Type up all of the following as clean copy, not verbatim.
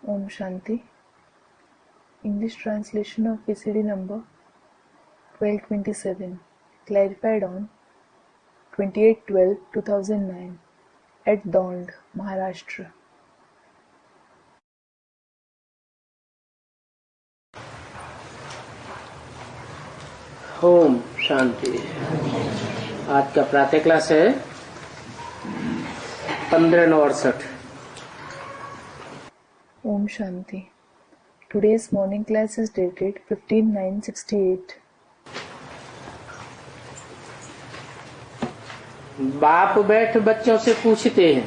Om Shanti. English translation of VCD number 1227, clarified on 28/12/2009 at Dond, Maharashtra. Om Shanti. आज का प्रातः class है 15/9/68। Om Shanti. Today's morning class is dated 15/9/68. बाप बैठ बच्चों से पूछते हैं,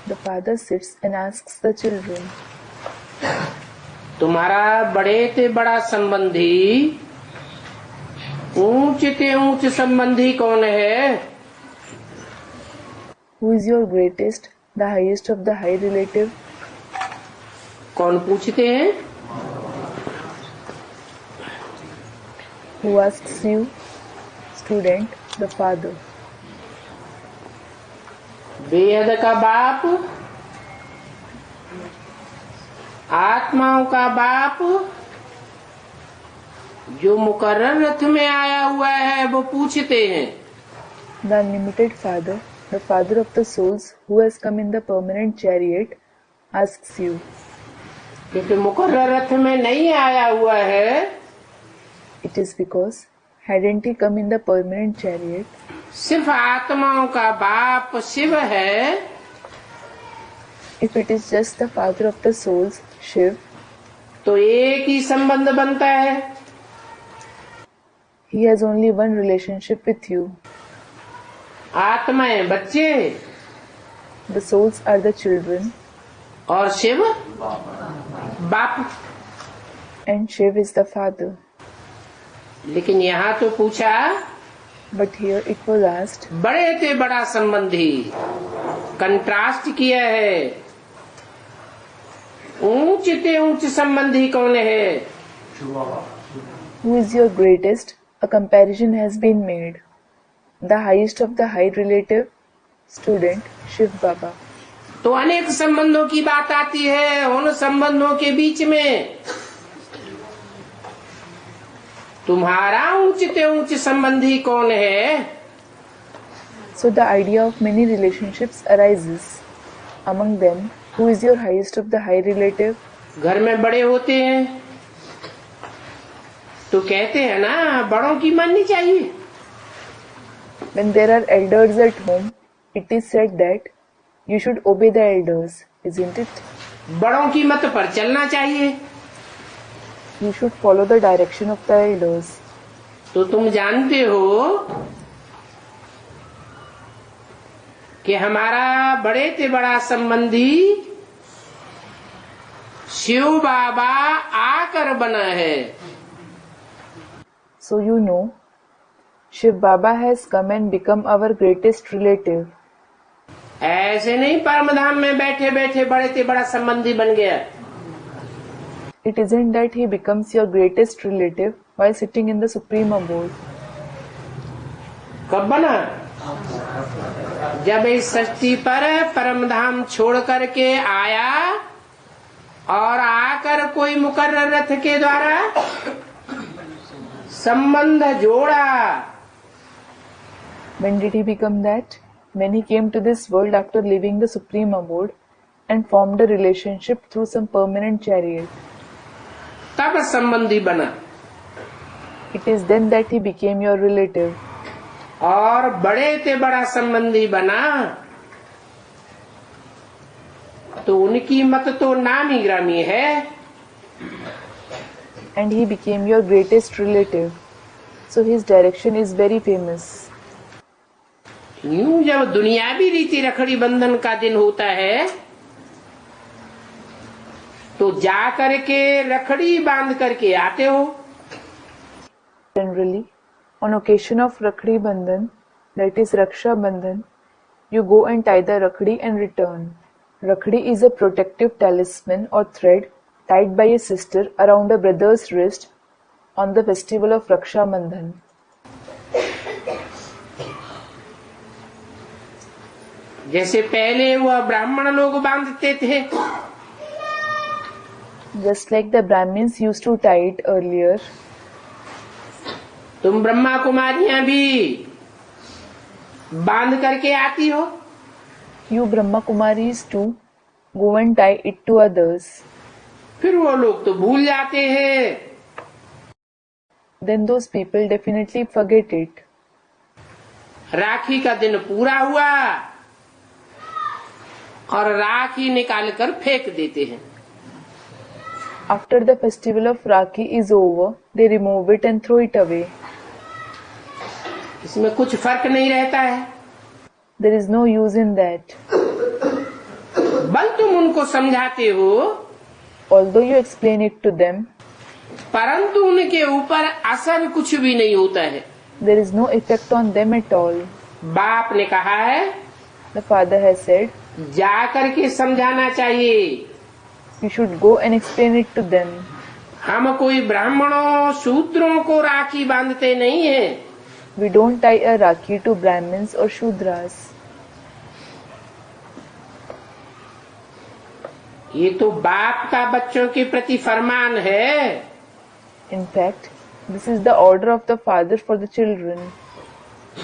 The father sits and asks the children, तुम्हारा बड़े ते बड़ा संबंधी, ऊंच ते ऊंच संबंधी कौन है? Who is your greatest, the highest of the high relative? कौन पूछते हैं? Who asks you? Student, the father. बेहद का बाप, आत्माओं का बाप, जो मुकर्रर रथ में आया हुआ है वो पूछते हैं। The unlimited father, the father of the souls who has come in the permanent chariot, asks you. क्योंकि मुकर्रर रथ में नहीं आया हुआ है, It is because, hadn't he come in the permanent chariot, सिर्फ आत्माओं का बाप शिव है, if it is just the father of the souls, Shiv, तो एक ही संबंध बनता है। he has only one relationship with you. आत्माएं बच्चे The souls are the children और शिव बाप। and Shiv is the father. लेकिन यहाँ तो पूछा, But here it was asked, बड़े ते बड़ा संबंधी, कंट्रास्ट किया है। ऊंच ते ऊंच संबंधी कौन है? who is your greatest? A comparison has been made. The highest of the high relative, student, Shiv Baba. तो अनेक संबंधों की बात आती है। उन संबंधों के बीच में तुम्हारा ऊंच ते ऊंच संबंधी कौन है? So the idea of many relationships arises. Among them, who is your highest of the high relative? घर में बड़े होते हैं तो कहते हैं ना, बड़ों की माननी चाहिए। When there are elders at home, it is said that you should obey the elders, isn't it? बड़ों की मत पर चलना चाहिए। You should follow the direction of the elders. तो तुम जानते हो कि हमारा बड़े से बड़ा संबंधी शिव बाबा आकर बना है। So you know, Shiv Baba has come and become our greatest relative. ऐसे नहीं परमधाम में बैठे बैठे बड़े से बड़ा संबंधी बन गया। It isn't that he becomes your greatest relative while sitting in the supreme abode. कब बना? जब इस सृष्टि पर परमधाम छोड़ करके आया और आकर कोई मुकर्रर रथ के द्वारा संबंध जोड़ा। When did he become that? When he came to this world after leaving the supreme abode and formed a relationship through some permanent chariot. तब संबंधी बना। It is then that he became your relative. और बड़े से बड़ा संबंधी बना तो उनकी मत तो नामी ग्रामी है। And he became your greatest relative. So his direction is very famous. यूं जब दुनियावी रीति रखड़ी बंधन का दिन होता है तो जा करके रखड़ी बांध करके आते हो। Generally, on occasion of Rakhdi Bandhan, that is Raksha Bandhan, you go and tie the Rakhdi and return. Rakhdi is a protective talisman or thread tied by a sister around a brother's wrist on the festival of Raksha Bandhan. जैसे पहले वह ब्राह्मण लोग बांधते थे, just like the Brahmins used to tie it earlier. तुम ब्रह्मा कुमारियां भी बांध करके आती हो, You Brahma Kumaris too go and tie it to others. फिर वो लोग तो भूल जाते हैं। Then those people definitely forget it. राखी का दिन पूरा हुआ और राखी निकाल कर फेंक देते हैं। After the festival of Rakhi is over, they remove it and throw it away. इसमें कुछ फर्क नहीं रहता है। There is no use in that. बल तुम उनको समझाते हो, Although you explain it to them, परंतु उनके ऊपर असर कुछ भी नहीं होता है। there is no effect on them at all. बाप ने कहा है, The father has said, जा करके समझाना चाहिए। you should go and explain it to them. हम कोई ब्राह्मणों शूद्रों को राखी बांधते नहीं हैं। We don't tie a Rakhi to Brahmins or Shudras. ये तो बाप का बच्चों के प्रति फरमान है। In fact, this is the order of the father for the children.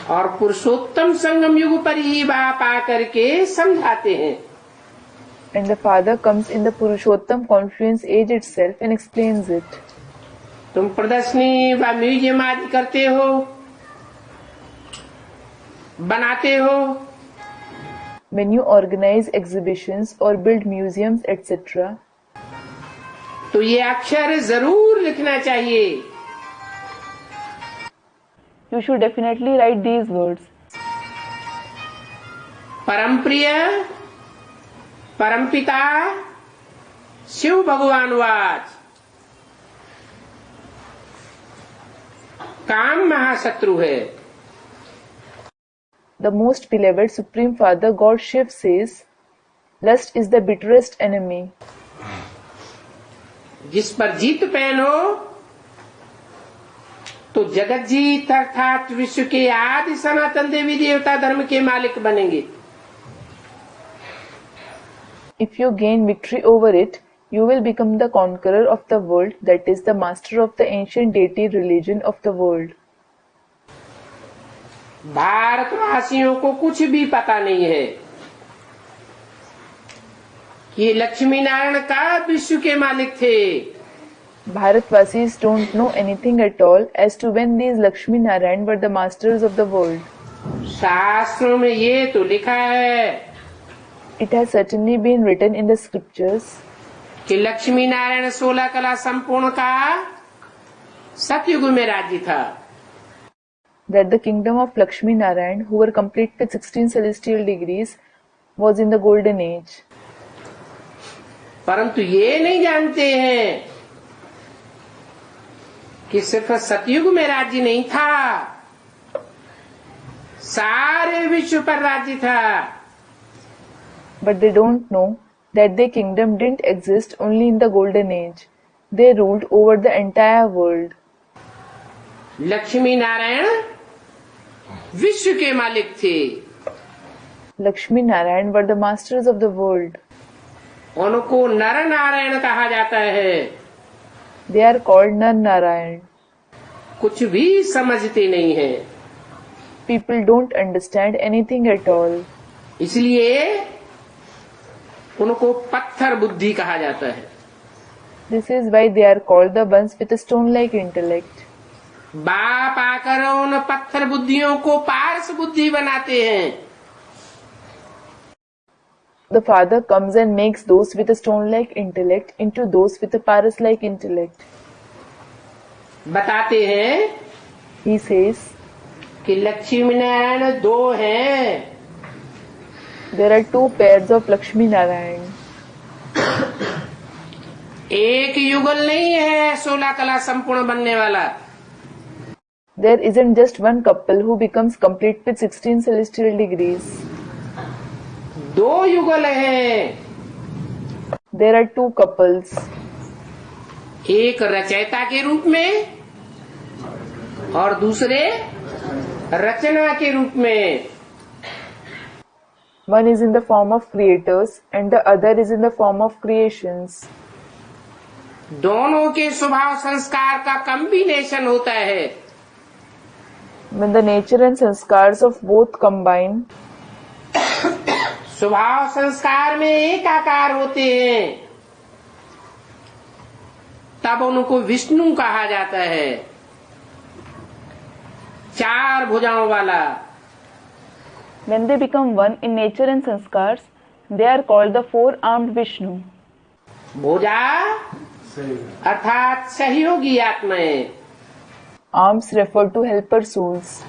और पुरुषोत्तम संगम युग पर ही बाप आकर के समझाते हैं। And the father comes in the Purushottam confluence age itself and explains it. तुम प्रदर्शनी व म्यूजियम आदि करते हो, बनाते हो, When you organize exhibitions or build museums, etc., तो ये अक्षर जरूर लिखना चाहिए। you should definitely write these words. परम प्रिय परमपिता शिव भगवान वाच, काम महाशत्रु है। The most beloved Supreme Father God Shiv says, lust is the bitterest enemy. जिस पर जीत पहनो तो जगत जीत अर्थात विश्व के आदि सनातन देवी देवता धर्म के मालिक बनेंगे। If you gain victory over it, you will become the conqueror of the world, that is, the master of the ancient deity religion of the world. भारतवासियों को कुछ भी पता नहीं है कि लक्ष्मी नारायण का विश्व के मालिक थे। Bharatvasis don't know anything at all as to when these Lakshmi Narayan were the masters of the world. शास्त्रों में ये तो लिखा है It has certainly been written in the scriptures कि लक्ष्मी नारायण 16 कला संपूर्ण का सतयुग में राज्य था। that the kingdom of Lakshmi Narayan, who were complete with 16 celestial degrees, was in the golden age. परंतु ये नहीं जानते हैं कि सिर्फ सतयुग में राज्य नहीं था, सारे विश्व पर राज्य था। But they don't know that their kingdom didn't exist only in the golden age. They ruled over the entire world. Lakshmi Narayan विश्व के मालिक थे। Lakshmi Narayan were the masters of the world. उनको नर नारायण कहा जाता है। They are called Nar Narayan. कुछ भी समझते नहीं है, People don't understand anything at all. इसलिए उनको पत्थर बुद्धि कहा जाता है। This is why they are called the ones with a stone-like intellect. बाप आकर उन पत्थर बुद्धियों को पारस बुद्धि बनाते हैं। The father comes and makes those with a stone-like intellect into those with a paras-like intellect. बताते हैं He says, कि लक्ष्मी नारायण दो हैं। there are two pairs of Lakshmi Narayan. एक युगल नहीं है 16 कला संपूर्ण बनने वाला। There isn't just one couple who becomes complete with 16 celestial degrees. दो युगल हैं। There are two couples. एक रचयिता के रूप में और दूसरे रचना के रूप में। One is in the form of creators and the other is in the form of creations. दोनों के स्वभाव संस्कार का कॉम्बिनेशन होता है। When the nature and sanskars of both combine, स्वभाव संस्कार में एक आकार होते हैं, तब उनको विष्णु कहा जाता है, चार भुजाओं वाला। when they become one in nature and sanskars, they are called the four-armed Vishnu. भुजा अर्थात सहयोगी आत्माएं, Arms refer to helper souls.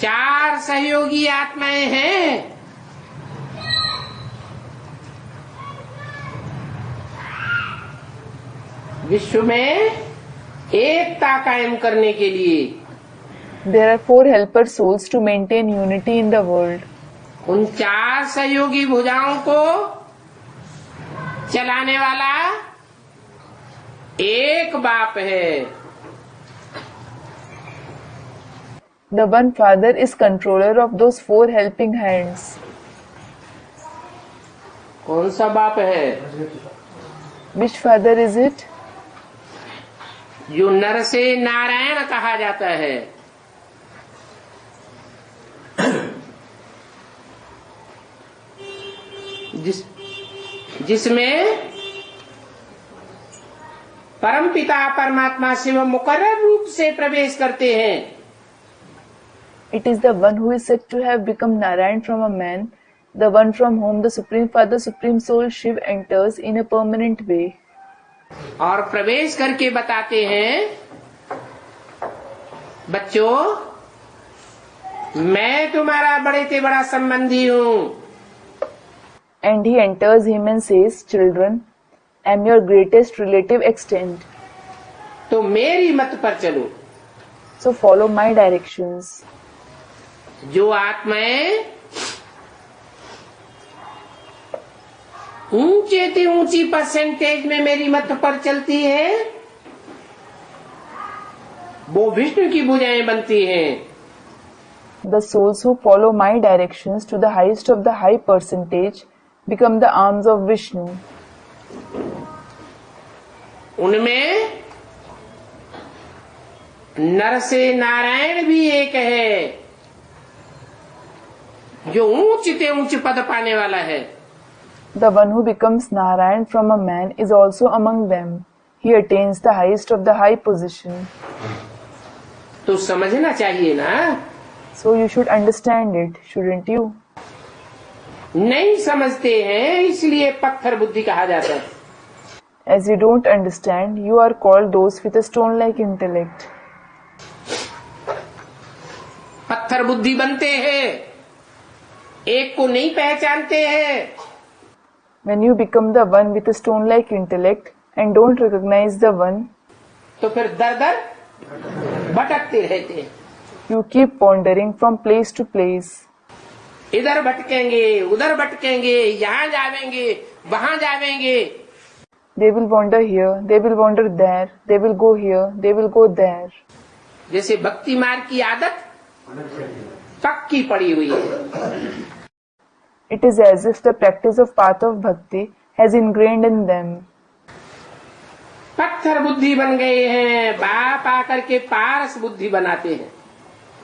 चार सहयोगी आत्माएं हैं। विश्व में एकता कायम करने के लिए There are four helper souls to maintain unity in the world. उन चार सहयोगी भुजाओं को चलाने वाला एक बाप है। The one Father is controller of those four helping hands. कौन सा बाप है? Which Father is it? जो नर से नारायण कहा जाता है। जिसमें परमपिता परमात्मा शिव मुकर्रर रूप से प्रवेश करते हैं। It is the one who is said to have become Narayan from a man, the one from whom the Supreme Father, Supreme Soul Shiv enters in a permanent way. और प्रवेश करके बताते हैं, बच्चों, मैं तुम्हारा बड़े से बड़ा संबंधी हूँ। And he enters him and says, children, I am your greatest relative extent. तो मेरी मत पर चलो। So follow my directions. जो आत्माएं ऊंचे से ऊंची परसेंटेज में मेरी मत पर चलती है, वो विष्णु की भुजाएं बनती हैं। The souls who follow my directions to the highest of the high percentage become the arms of Vishnu. उनमें नर से नारायण भी एक है, जो ऊंच से ऊंच पद पाने वाला है। The one who becomes Narayan from a man is also among them. He attains the highest of the high position. तो समझना चाहिए ना। So you should understand it, shouldn't you? नहीं समझते हैं, इसलिए पत्थर बुद्धि कहा जाता है। As you don't understand, you are called those with a stone-like intellect. पत्थर बुद्धि बनते हैं, एक को नहीं पहचानते हैं। When you become the one with a stone-like intellect and don't recognize the one, तो फिर दर दर भटकते रहते हैं। you keep wandering from place to place. इधर भटकेंगे, उधर भटकेंगे, यहाँ जावेंगे, वहाँ जावेंगे। They will wander here, they will wander there, they will go here, they will go there. जैसे भक्ति मार्ग की आदत पक्की पड़ी हुई है। It is as if the practice of path of bhakti has ingrained in them. पत्थर बुद्धि बन गए हैं, बाप आकर के पारस बुद्धि बनाते हैं।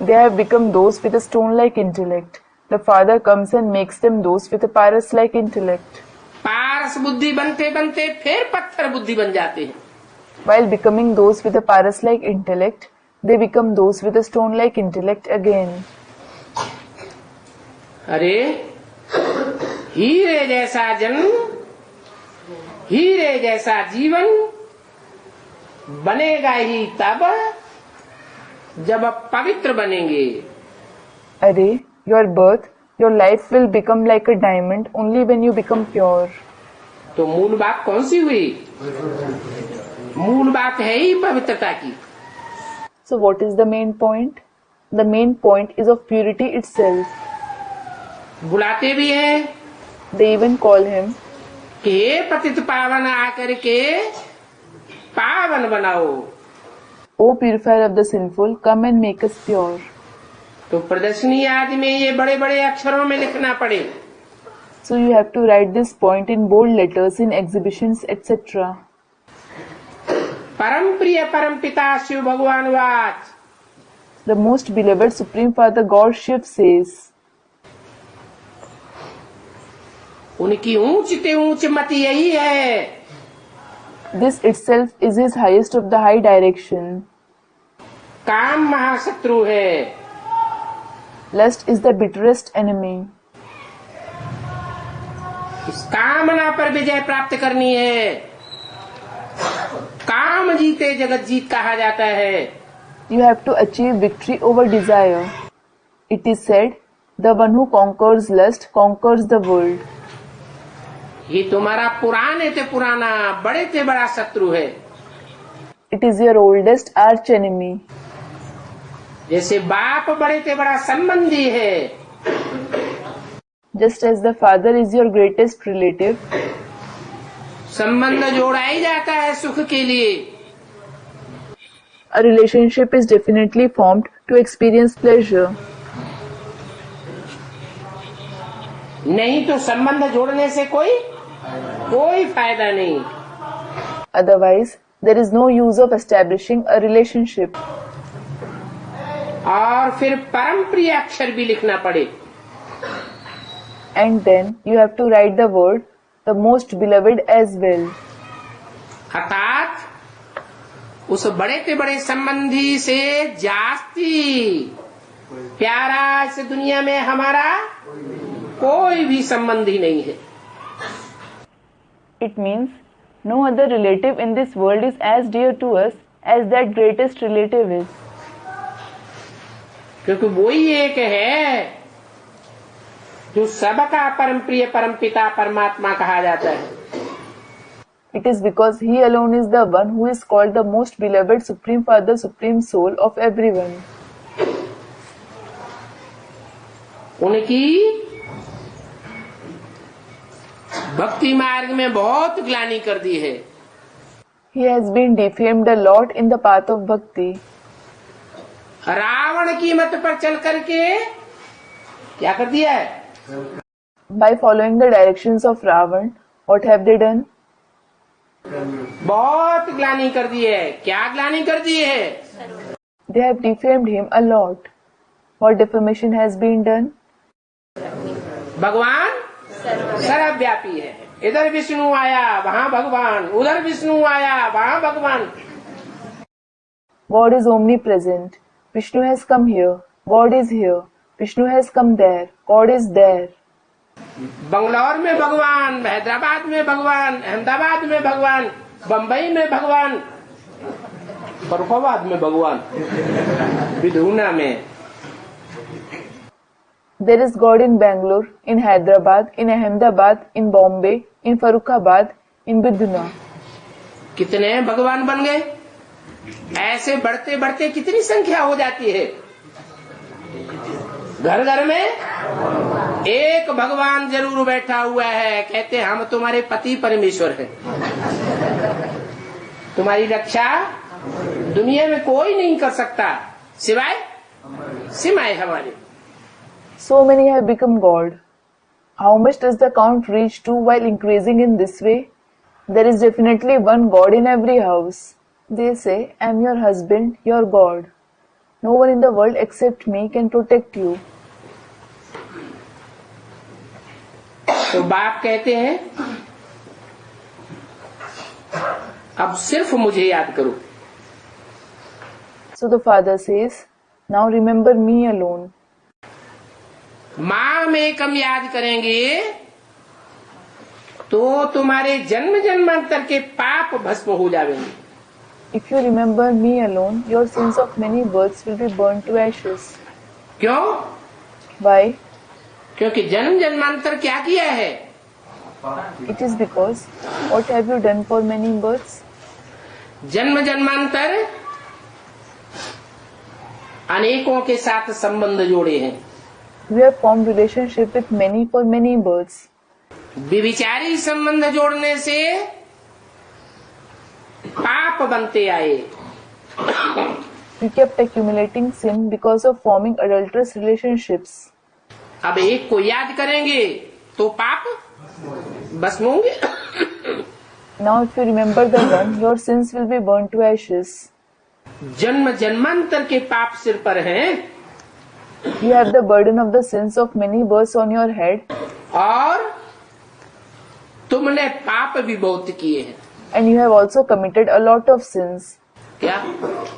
They have become those with a stone-like intellect. The Father comes and makes them those with a paras-like intellect. पारस बुद्धि बनते बनते फिर पत्थर बुद्धि बन जाते हैं। While becoming those with a paras-like intellect, they become those with a stone-like intellect again. अरे हीरे जैसा जन्म, हीरे जैसा जीवन बनेगा ही तब जब आप पवित्र बनेंगे। Arey, your birth, your life will become like a diamond only when you become pure. तो मूल बात कौन सी हुई? मूल बात है ही पवित्रता की। So what is the main point? The main point is of purity itself. बुलाते भी हैं They even call him, कि हे पतित पावन आकर के पावन बनाओ। O purifier of the sinful, come and make us pure. तो प्रदर्शनी आदि में ये बड़े बड़े अक्षरों में लिखना पड़े। So you have to write this point in bold letters in exhibitions, etc. परम प्रिय परम पिता शिव भगवान watch, The most beloved Supreme Father God Shiv says, उनकी ऊंच से ऊंच मत यही है, this itself is his highest of the high direction. काम महाशत्रु है, Lust is the bitterest enemy. इस कामना पर विजय प्राप्त करनी है। काम जीते जगत जीत कहा जाता है। You have to achieve victory over desire. It is said, the one who conquers lust conquers the world. ये तुम्हारा पुराने से पुराना बड़े से बड़ा शत्रु है। It is your oldest arch enemy. जैसे बाप बड़े से बड़ा संबंधी है, Just as the father is your greatest relative, संबंध जोड़ा ही जाता है सुख के लिए। a relationship is definitely formed to experience pleasure. नहीं तो संबंध जोड़ने से कोई फायदा नहीं। Otherwise, there is no use of establishing a relationship. और फिर परम प्रिय अक्षर भी लिखना पड़े। And then you have to write the word, the most beloved as well. अर्थात उस बड़े से बड़े संबंधी से जास्ती प्यारा इस दुनिया में हमारा कोई भी संबंधी नहीं है। It means no other relative in this world is as dear to us as that greatest relative is. क्योंकि वो ही एक है जो सबका परम प्रिय परम पिता परमात्मा कहा जाता है। It is because he alone is the one who is called the most beloved Supreme Father, Supreme Soul of everyone. उनकी भक्ति मार्ग में बहुत ग्लानि कर दी है। He has been defamed a lot in the path of bhakti. Ravan की मत पर चल करके क्या कर दिया है? By following the directions of Ravan, what have they done? बहुत ग्लानि कर दी है। क्या ग्लानि कर दी है? They have defamed him a lot. What defamation has been done? भगवान सर्वव्यापी है। इधर विष्णु आया वहाँ भगवान, उधर विष्णु आया वहाँ भगवान। God is omnipresent. Vishnu has come here. God is here. Vishnu has come there. God is there. Bangalore में भगवान, हैदराबाद में भगवान, अहमदाबाद में भगवान, बम्बई में भगवान, फरुखाबाद में भगवान, विधुना में। There is God in Bangalore, in Hyderabad, in Ahmedabad, in Bombay, in Farrukhabad, in Biduna. कितने भगवान बन गए? ऐसे बढ़ते बढ़ते कितनी संख्या हो जाती है? घर घर में एक भगवान जरूर बैठा हुआ है। कहते हैं हम तुम्हारे पति परमेश्वर हैं, तुम्हारी रक्षा दुनिया में कोई नहीं कर सकता सिवाय हमारे। So many have become God. How much does the count reach to while increasing in this way? There is definitely one God in every house. They say, I am your husband, your God. No one in the world except me can protect you. तो बाप कहते हैं अब सिर्फ मुझे याद करो। So the father says, now remember me alone. माम एकम याद करेंगे तो तुम्हारे जन्म जन्मांतर के पाप भस्म हो जाएंगे। If you remember me alone, your sins of many births will be burned to ashes. क्यों? Why? क्योंकि जन्म जन्मांतर क्या किया है? It is because, what have you done for many births? जन्म जन्मांतर अनेकों के साथ संबंध जोड़े हैं। You have formed relationship with many for many births. विविचारी संबंध जोड़ने से पाप बनते आए। You kept accumulating sin because of forming adulterous relationships. अब एक को याद करेंगे तो पाप भस्म होंगे। Now if you remember the one, your sins will be burned to ashes. जन्म जन्मांतर के पाप सिर पर हैं You have the burden of the sins of many births on your head, और तुमने पाप भी बहुत किए हैं। and you have also committed a lot of sins. क्या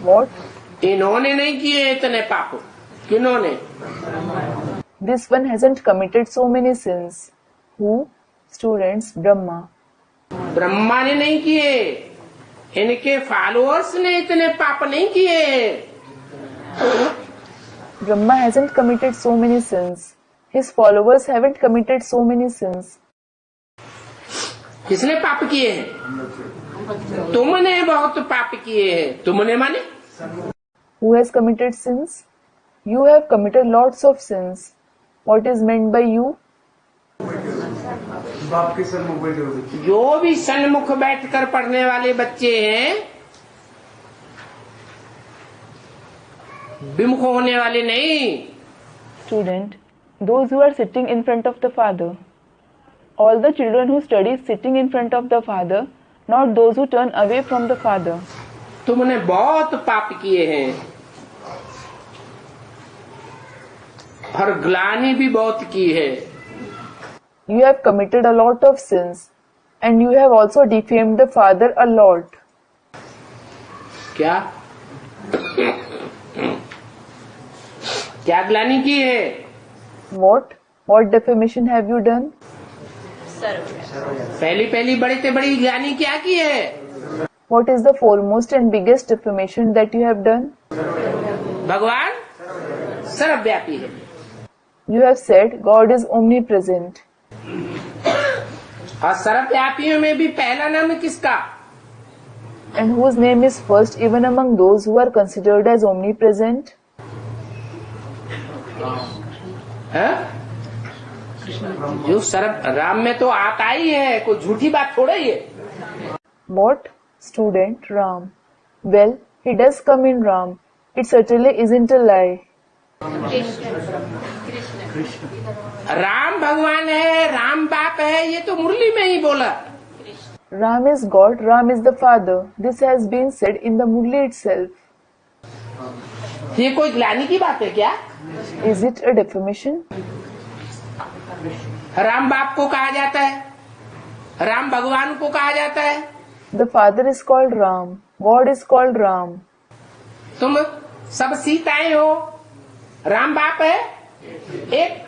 What? इन्होंने नहीं किए इतने पाप, किन्होंने? This one hasn't committed so many sins. Who? Students, Brahma. Brahma ने नहीं किए, इनके फॉलोअर्स ने इतने पाप नहीं किए। Brahma hasn't committed so many sins. His followers haven't committed so many sins. किसने पाप किए हैं? तुमने बहुत पाप किए हैं। तुमने माने? Who has committed sins? You have committed lots of sins. What is meant by you? जो भी सन्मुख बैठकर पढ़ने वाले बच्चे हैं, विमुख होने वाले नहीं। Student, those who are sitting in front of the Father. All the children who study sitting in front of the Father, not those who turn away from the Father. तुमने बहुत पाप किए हैं और ग्लानि भी बहुत की है। You have committed a lot of sins, and you have also defamed the Father a lot. क्या क्या ग्लानि की है? What? What defamation have you done? पहली बड़ी से बड़ी ग्लानि क्या की है? What is the foremost and biggest defamation that you have done? भगवान सर्वव्यापी है। You have said God is omnipresent. और सर्वव्यापियों में भी पहला नाम किसका? And whose name is first even among those who are considered as omnipresent? है? जो सर्व राम में तो आता ही है, कोई झूठी बात थोड़ा ही है। What? Student, Ram. Well, he does come in Ram. It certainly isn't a lie. Ram भगवान है, राम बाप है, ये तो मुरली में ही बोला। Ram is God, Ram is the Father. This has been said in the Murli itself. ये कोई ग्लानि की बात है क्या? Is it a defamation? Ram बाप को कहा जाता है, राम भगवान को कहा जाता है। The Father is called Ram. God is called Ram. तुम सब सीताएं हो, राम बाप है एक।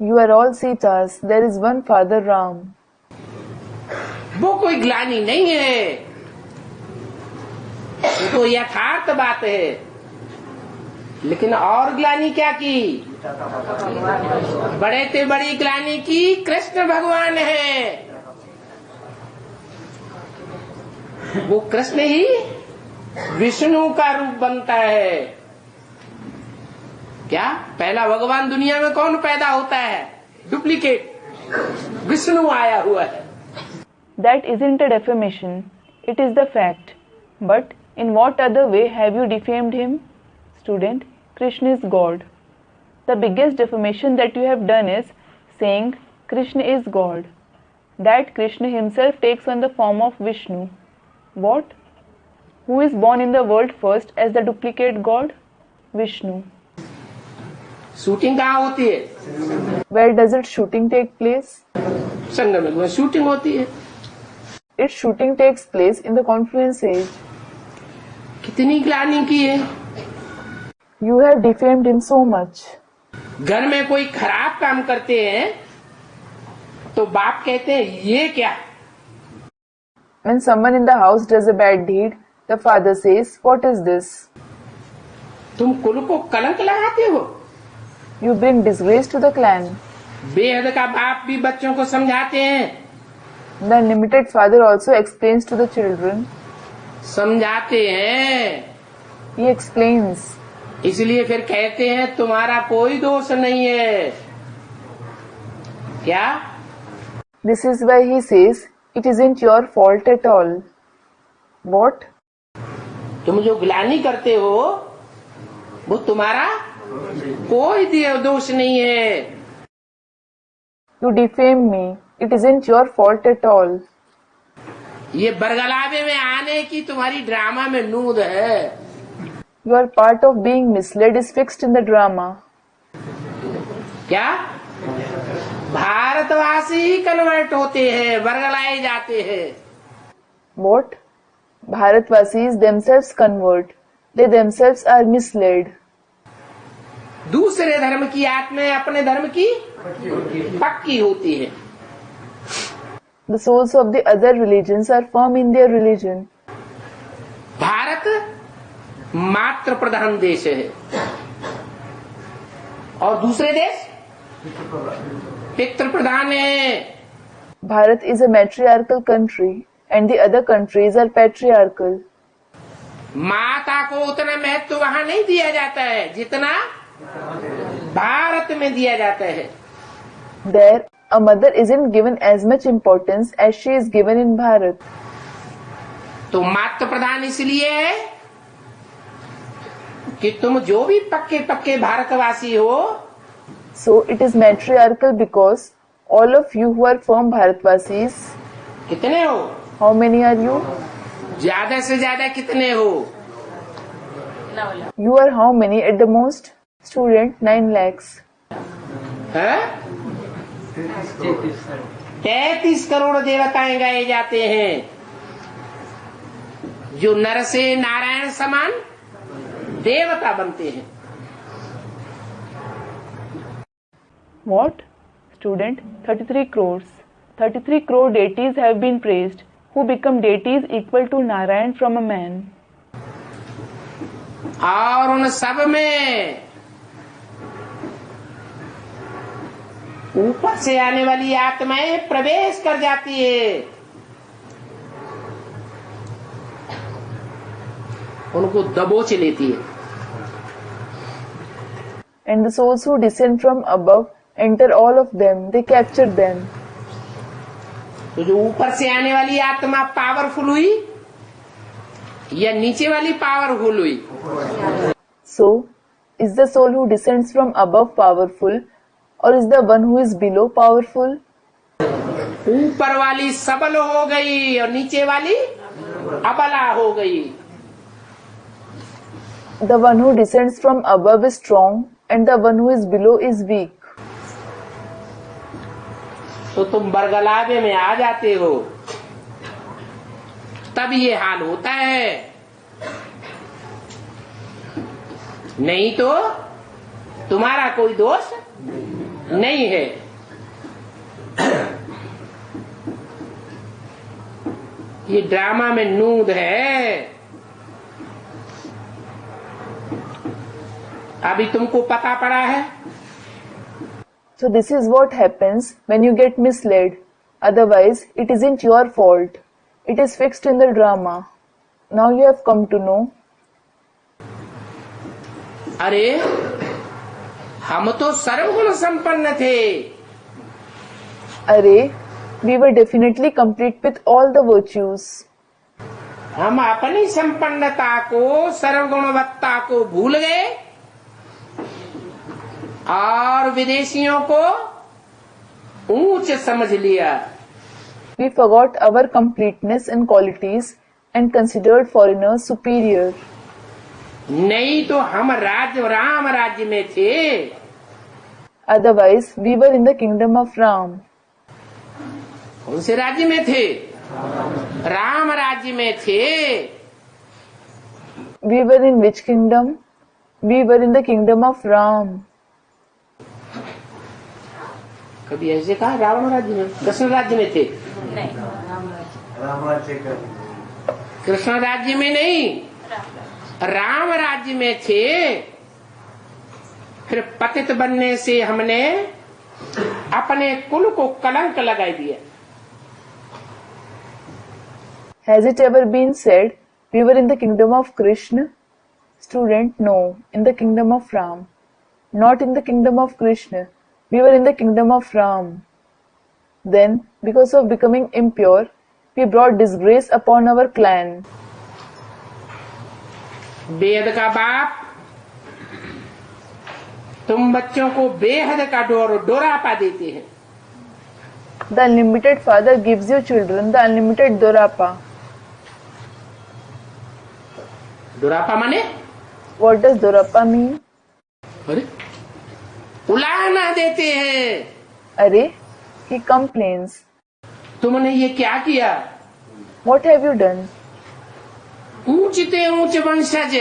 You are all Sitas. There is one Father Ram. वो कोई ग्लानि नहीं है, वो तो यथार्थ बात है। लेकिन और ग्लानि क्या की? बड़े से बड़ी ग्लानि की कृष्ण भगवान है। वो कृष्ण ही विष्णु का रूप बनता है। क्या पहला भगवान दुनिया में कौन पैदा होता है? डुप्लीकेट विष्णु आया हुआ है। That isn't a defamation. It is the fact. But in what other way have you defamed him? Student, Krishna is God. The biggest defamation that you have done is saying Krishna is God. That Krishna himself takes on the form of Vishnu. What? Who is born in the world first as the duplicate God? Vishnu. Shooting कहाँ होती है? Where does its shooting take place? संगम में shooting होती है। Its shooting takes place in the confluence age. कितनी ग्लानि की है? You have defamed him so much. घर में कोई खराब काम करते हैं तो बाप कहते हैं ये क्या? When someone in the house does a bad deed, the father says, "What is this?" तुम कुल को कलंक लगाते हो। You bring disgrace to the clan. बेहद का बाप भी बच्चों को समझाते हैं। The unlimited father also explains to the children. समझाते हैं, He explains. इसलिए फिर कहते हैं तुम्हारा कोई दोष नहीं है। क्या? This is why he says, "It isn't your fault at all." What? तुम जो ग्लानि करते हो वो तुम्हारा कोई दोष नहीं है। You defame me. It isn't your fault at all. ये बरगलावे में आने की तुम्हारी ड्रामा में नूद है। Your part of being misled is fixed in the drama. क्या भारतवासी ही कन्वर्ट होते हैं, बरगलाए जाते हैं। What? Bharatvasis themselves convert. They themselves are misled. दूसरे धर्म की आत्माएं अपने धर्म की पक्की होती है। The souls of the other religions are firm in their religion. Bharat मातृ प्रधान देश है और दूसरे देश पितृ प्रधान है। Bharat is a matriarchal country and the other countries are patriarchal. माता को उतना महत्व वहां नहीं दिया जाता है जितना भारत में दिया जाता है। There, a mother isn't given as much importance as she is given in Bharat. तो मातृ प्रधान इसलिए है कि तुम जो भी पक्के पक्के भारतवासी हो, So it is matriarchal because all of you who are firm Bharatvasis, कितने हो? how many are you? ज्यादा से ज्यादा कितने हो? You are how many at the most? Student 9 lakhs. है? 33 करोड़ देवताएं गाए जाते हैं जो नर से नारायण समान देवता बनते हैं। What? Student 33 crores. 33 crore deities have been praised, who become deities equal to Narayan from a man. और उन सब में ऊपर से आने वाली आत्माएं प्रवेश कर जाती है, उनको दबोच लेती है। And the souls who descend from above enter all of them, they capture them. तो जो ऊपर से आने वाली आत्मा पावरफुल हुई या नीचे वाली पावरफुल हुई? So, is the soul who descends from above powerful, or is the one who is below powerful? ऊपर वाली सबल हो गई और नीचे वाली अबला हो गई। The one who descends from above is strong, and the one who is below is weak. तो तुम बरगलावे में आ जाते हो, तब ये हाल होता है, नहीं तो तुम्हारा कोई दोष नहीं है। ये ड्रामा में नूद है। अभी तुमको पता पड़ा है। So this is what happens when you get misled. Otherwise, it isn't your fault. It is fixed in the drama. Now you have come to know. अरे हम तो सर्वगुण संपन्न थे। Array, we were definitely complete with all the virtues. हम अपनी संपन्नता को, सर्वगुणवत्ता को भूल गए और विदेशियों को ऊंच समझ लिया। We forgot our completeness and qualities and considered foreigners superior. नहीं तो हम राम राज्य में थे। Otherwise, we were in the kingdom of Ram. कौन से राज्य में थे? राम राज्य में थे। We were in which kingdom? We were in the kingdom of Ram. कभी ऐसे कहा रावण राज्य में, कृष्ण राज्य में थे? कृष्ण राज्य में नहीं, राम राज्य में थे। फिर पतित बनने से हमने अपने कुल को कलंक लगा दिया। Has it ever been said we were in the kingdom of Krishna? Student, no, in the kingdom of Ram. Not in the kingdom of Krishna. We were in the kingdom of Ram. Then, because of becoming impure, we brought disgrace upon our clan. वेद का बाप तुम बच्चों को बेहद का डोरापा देते हैं। The unlimited father gives you children the unlimited dorapa. डोरापा माने? What does dorapa mean? अरे उलाहना देते हैं। अरे, he complains. तुमने ये क्या किया? What have you done? ऊंचते ऊंच वंशज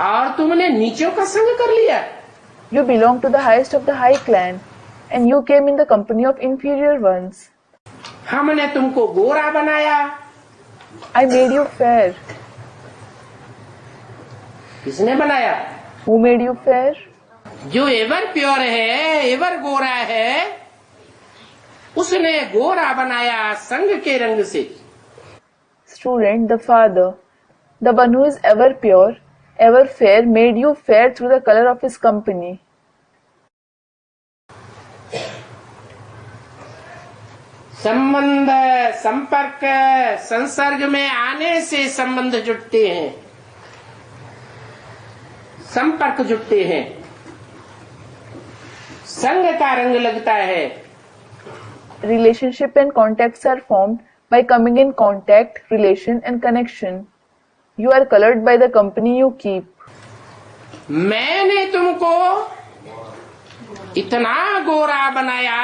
और तुमने नीचों का संग कर लिया। You belong to the highest of the high clan, and you came in the company of inferior ones. हमने तुमको गोरा बनाया। I made you fair. किसने बनाया? Who made you fair? जो एवर प्योर है, एवर गोरा है, उसने गोरा बनाया संग के रंग से। Student, the father, the one who is ever pure, ever fair, made you fair through the color of his company. संबंध, संपर्क, संसर्ग में आने से संबंध जुटते हैं, संपर्क जुटते हैं, संग का रंग लगता है। Relationship and contacts are formed by coming in contact, relation and connection. You are colored by the company you keep. मैंने तुमको इतना गोरा बनाया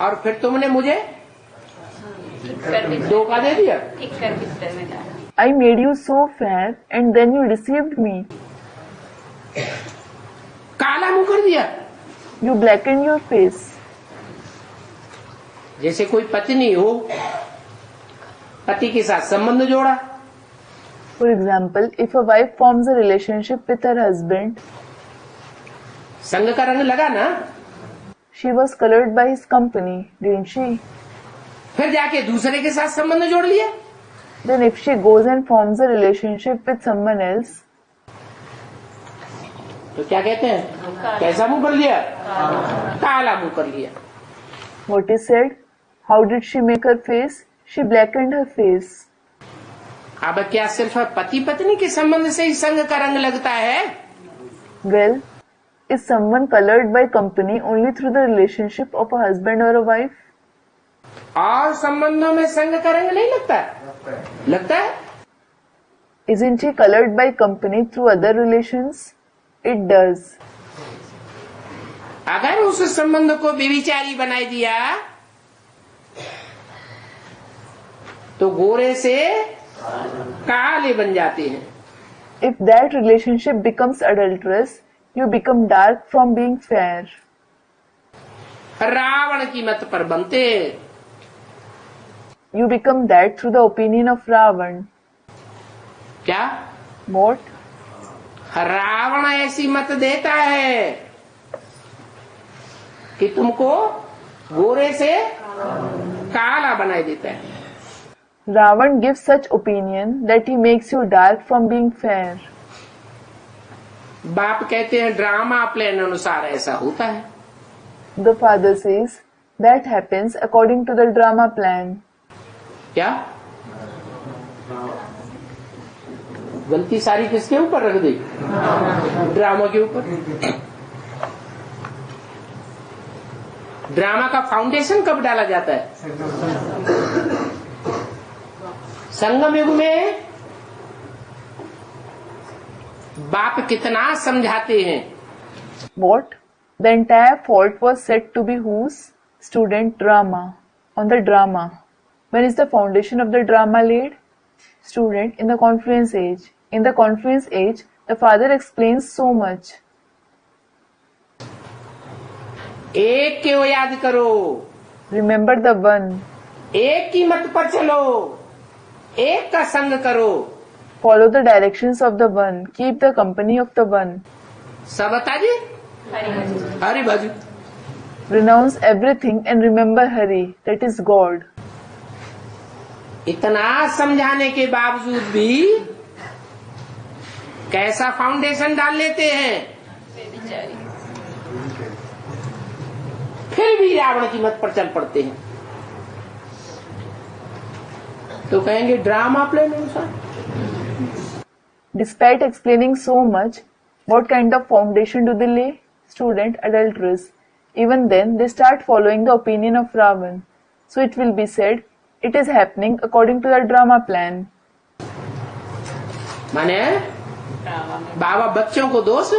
और फिर तुमने मुझे धोखा दे दिया। I made you so fair and then you deceived me. काला मुंह कर दिया। You blackened your face. जैसे कोई पत्नी हो, पति के साथ संबंध जोड़ा। For example, if a wife forms a relationship with her husband, संग का रंग लगा ना? she was colored by his company, didn't she? फिर जाके दूसरे के साथ संबंध जोड़ लिया। Then if she goes and forms a relationship with someone else, तो क्या कहते हैं? कैसा मुंह कर लिया? काला मुंह कर लिया। what is said? How did she make her face? She blackened her face. अब क्या सिर्फ पति पत्नी के संबंध से ही संग का रंग लगता है? Well, is someone colored by company only through the relationship of a husband or a wife? और संबंधों में संग का रंग नहीं लगता? लगता है। Isn't he colored by company through other relations? It does. अगर उस संबंध को व्यभिचारी बना दिया तो गोरे से काले बन जाते हैं। If that relationship becomes adulterous, you become dark from being fair. Ravan की मत पर बनते। You become that through the opinion of Ravan. क्या? What? रावण ऐसी मत देता है कि तुमको गोरे से काला बना देता है। Ravan gives such opinion that he makes you dark from being fair. बाप कहते हैं ड्रामा प्लान अनुसार ऐसा होता है। The father says that happens according to the drama plan. क्या? गलती सारी किसके ऊपर रख दी? ड्रामा के ऊपर। ड्रामा का फाउंडेशन कब डाला जाता है? संगम युग में बाप कितना समझाते हैं। What? The entire fault was said to be whose? Student, drama. On the drama. When is the foundation of the drama laid? Student, in the confluence age. In the confluence age, the father explains so much. एक को याद करो, Remember the one. एक की मत पर चलो, एक का संग करो। Follow the directions of the one. Keep the company of the one. सब बता जी? हरि भजन। Renounce everything and remember Hari, that is God. इतना समझाने के बावजूद भी कैसा फाउंडेशन डाल लेते हैं? फिर भी रावण की मत पर चल पड़ते हैं। तो कहेंगे ड्रामा प्ले अनुसार। Despite explaining so much, what kind of foundation do they lay? Student, adulteress. Even then, they start following the opinion of Ravan. So it will be said, it is happening according to the drama plan. माने बाबा बच्चों को दोष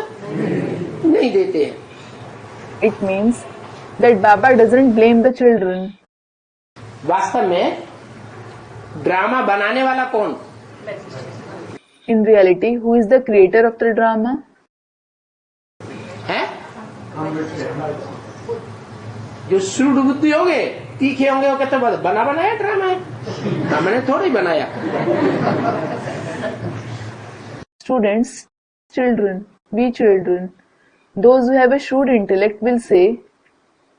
नहीं देते. It means that Baba doesn't blame the children. वास्तव में drama बनाने वाला कौन? In reality, who is the creator of the drama? है? जो शुद्ध बुद्धि होंगे, तीखे होंगे, वो कहते बना बनाया ड्रामा है, हमने थोड़ी बनाया. Students, children, we children. Those who have a shrewd intellect will say,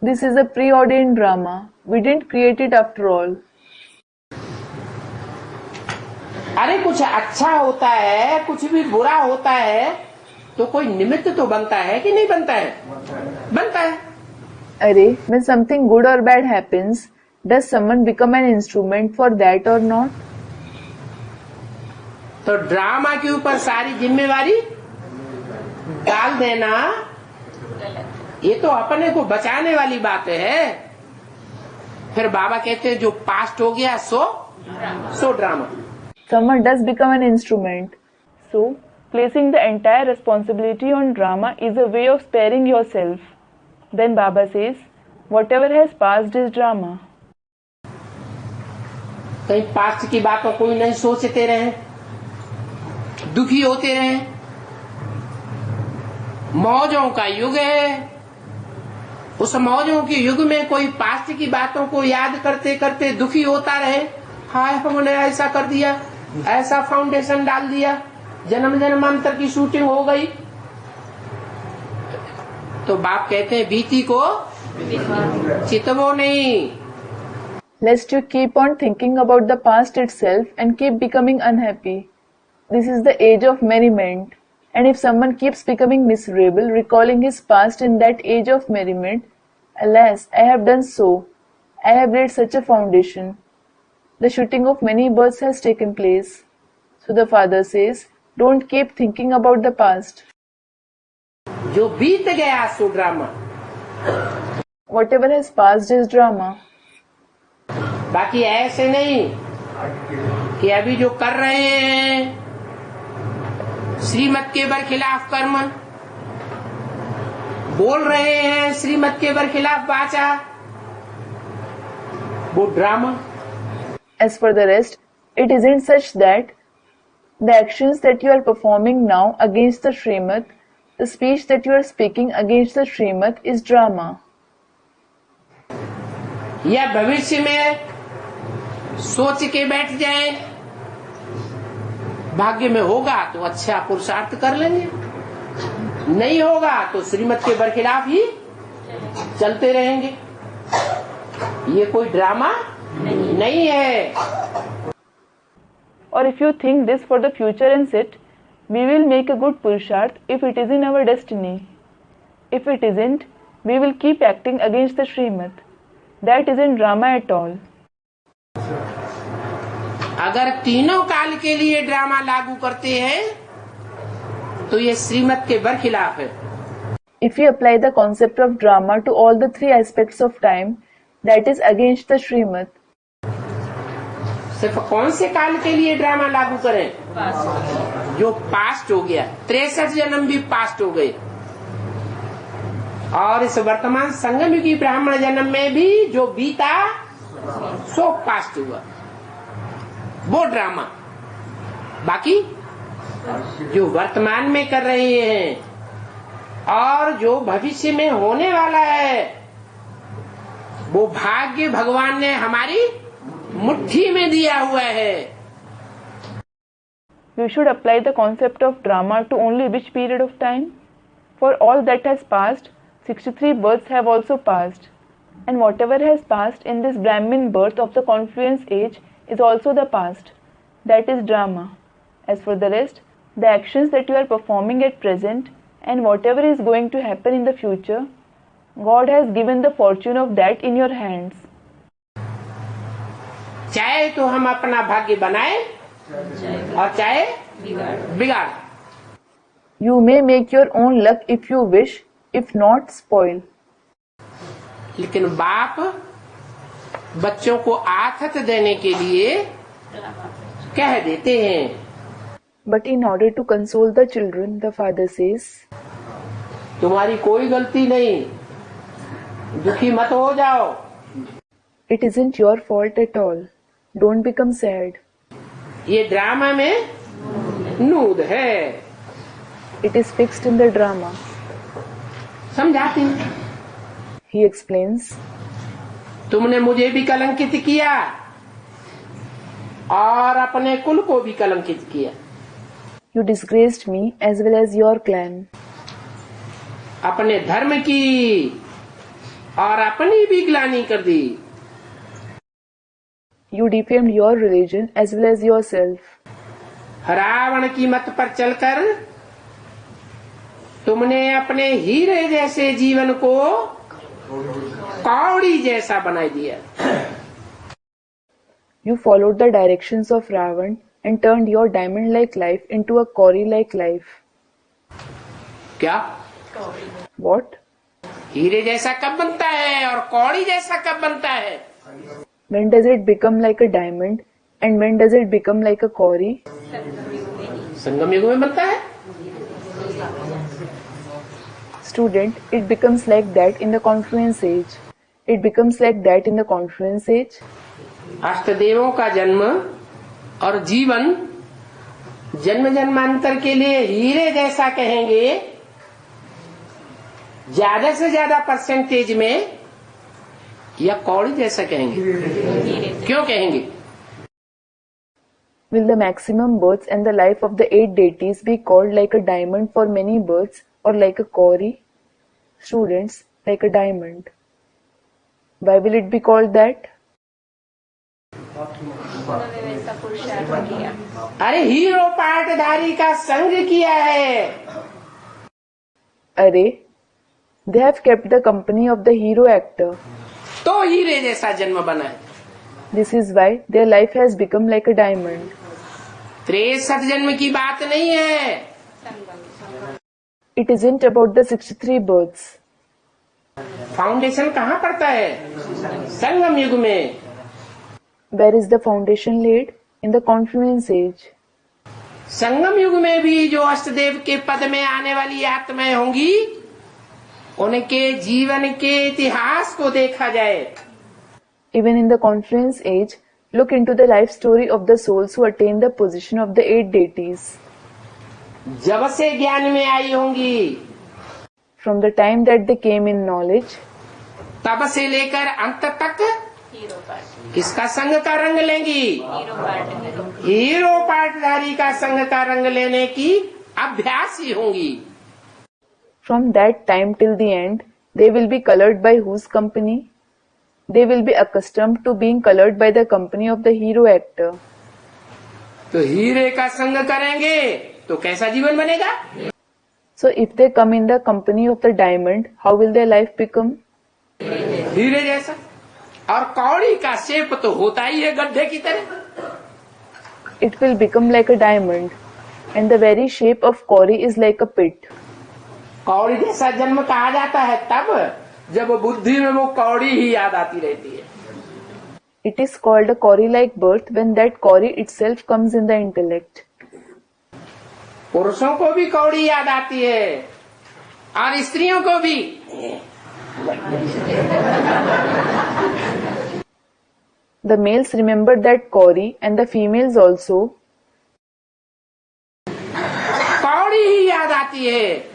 this is a preordained drama. We didn't create it after all. अरे कुछ अच्छा होता है, कुछ भी बुरा होता है, तो कोई निमित्त तो बनता है कि नहीं बनता है? बनता है. अरे, when something good or bad happens, does someone become an instrument for that or not? तो ड्रामा के ऊपर सारी जिम्मेवारी डाल देना, ये तो अपने को बचाने वाली बात है. फिर बाबा कहते हैं जो पास्ट हो गया सो drama. Someone does become an instrument. So, placing the entire responsibility on drama is a way of sparing yourself. Then Baba says, whatever has passed is drama. कहीं पास्ट की बातों कोई नहीं सोचते रहे, दुखी होते रहे. मौजों का युग है, उस मौजों के युग में कोई पास्ट की बातों को याद करते करते दुखी होता रहे. हाय हमने ऐसा कर दिया, ऐसा फाउंडेशन डाल दिया, जन्म जन्मांतर की शूटिंग हो गई. तो बाप कहते हैं बीती को चितवो नहीं. Lest you keep on thinking about the past itself and keep becoming unhappy. This is the age of merriment. And if someone keeps becoming miserable, recalling his past in that age of merriment, alas, I have done so. I have laid such a foundation. The shooting of many births has taken place. So the father says, don't keep thinking about the past. जो बीत गया सो drama. Whatever has passed is drama. बाकी ऐसे नहीं कि अभी जो कर रहे हैं श्रीमत के बरखिलाफ कर्म, बोल रहे हैं श्रीमत के बरखिलाफ वाचा, वो drama. As for the rest, it isn't such that the actions that you are performing now against the Srimad, the speech that you are speaking against the Srimad is drama. या भविष्य में सोच के बैठ जाए, भाग्य में होगा तो अच्छा पुरुषार्थ कर लेंगे, नहीं होगा तो श्रीमत के बरखिलाफ ही चलते रहेंगे. ये कोई ड्रामा नहीं है. Or if you think this for the future and sit, we will make a good purusharth if it is in our destiny. If it isn't, we will keep acting against the Srimad. That isn't drama at all. अगर तीनों काल के लिए drama लागू करते हैं तो ये श्रीमत के बरखिलाफ है. If we apply the concept of drama to all the three aspects of time, that is against the Srimad. सिर्फ कौन से काल के लिए ड्रामा लागू करें? जो पास्ट हो गया, 63 जन्म भी पास्ट हो गए, और इस वर्तमान संगम युगी ब्राह्मण जन्म में भी जो बीता सो पास्ट हुआ, वो ड्रामा. बाकी जो वर्तमान में कर रहे हैं और जो भविष्य में होने वाला है, वो भाग्य भगवान ने हमारी मुट्ठी में दिया हुआ है. We should apply the concept of drama to only which period of time? For all that has passed, 63 births have also passed. And whatever has passed in this Brahmin birth of the confluence age is also the past. That is drama. As for the rest, the actions that you are performing at present and whatever is going to happen in the future, God has given the fortune of that in your hands. चाहे तो हम अपना भाग्य बनाए और चाहे बिगाड़। You may make your own luck if you wish, if not, spoil. लेकिन बाप बच्चों को आथत देने के लिए कह देते हैं। But in order to console the children, the father says, तुम्हारी कोई गलती नहीं, दुखी मत हो जाओ। it isn't your fault at all. Don't become sad. ये ड्रामा में नूद है। It is fixed in the drama. समझाती हूँ। He explains, तुमने मुझे भी कलंकित किया और अपने कुल को भी कलंकित किया। you disgraced me as well as your clan. अपने धर्म की और अपनी भी ग्लानि कर दी। You defamed your religion as well as yourself. Ravan की मत पर चलकर तुमने अपने हीरे जैसे जीवन को कौड़ी जैसा बना दिया। You followed the directions of Ravan and turned your diamond-like life into a Kauri-like life. क्या? What? हीरे जैसा कब बनता है और कौड़ी जैसा कब बनता है? When does it become like a diamond and when does it become like a Kauri? संगम युग में बनता है। Student, it becomes like that in the confluence age. It becomes like that in the confluence age. अष्टदेवों का जन्म और जीवन जन्म जन्मांतर के लिए हीरे जैसा कहेंगे, ज्यादा से ज्यादा परसेंटेज में, या कौड़ी जैसा कहेंगे? क्यों कहेंगे? Will the maximum births and the life of the 8 deities be called like a diamond for many births or like a Kauri? Students, like a diamond. Why will it be called that? अरे hero पाटधारी का संग किया है। अरे, they have kept the company of the hero actor. तो हीरे जैसा जन्म बना है। This is why their life has become like a diamond. 63 जन्म की बात नहीं है। It isn't about the 63 births. Foundation कहाँ पड़ता है? संगम युग में। Where is the foundation laid? In the confluence age. संगम युग में भी जो अष्टदेव के पद में आने वाली आत्माएं होंगी, उनके जीवन के इतिहास को देखा जाए। Even in the confluence age, look into the life story of the souls who attain the position of the 8 deities. जब से ज्ञान में आई होंगी, From the time that they came in knowledge, तब से लेकर अंत तक किसका संग का रंग लेंगी? हीरो पाटधारी का संग का रंग लेने की अभ्यासी होंगी। from that time till the end, they will be colored by whose company? They will be accustomed to being colored by the company of the hero actor. तो हीरे का संग करेंगे तो कैसा जीवन बनेगा? So if they come in the company of the diamond, how will their life become? हीरे जैसा। और कौड़ी का शेप तो होता ही है गड्ढे की तरह। It will become like a diamond, and the very shape of Kauri is like a pit. कौड़ी जैसा जन्म कहा जाता है तब जब बुद्धि में वो कौड़ी ही याद आती रहती है। It is called a Kauri-like birth when that Kauri itself comes in the intellect. पुरुषों को भी कौड़ी याद आती है और स्त्रियों को भी। The males remember that Kauri and the females also. कौड़ी ही याद आती है।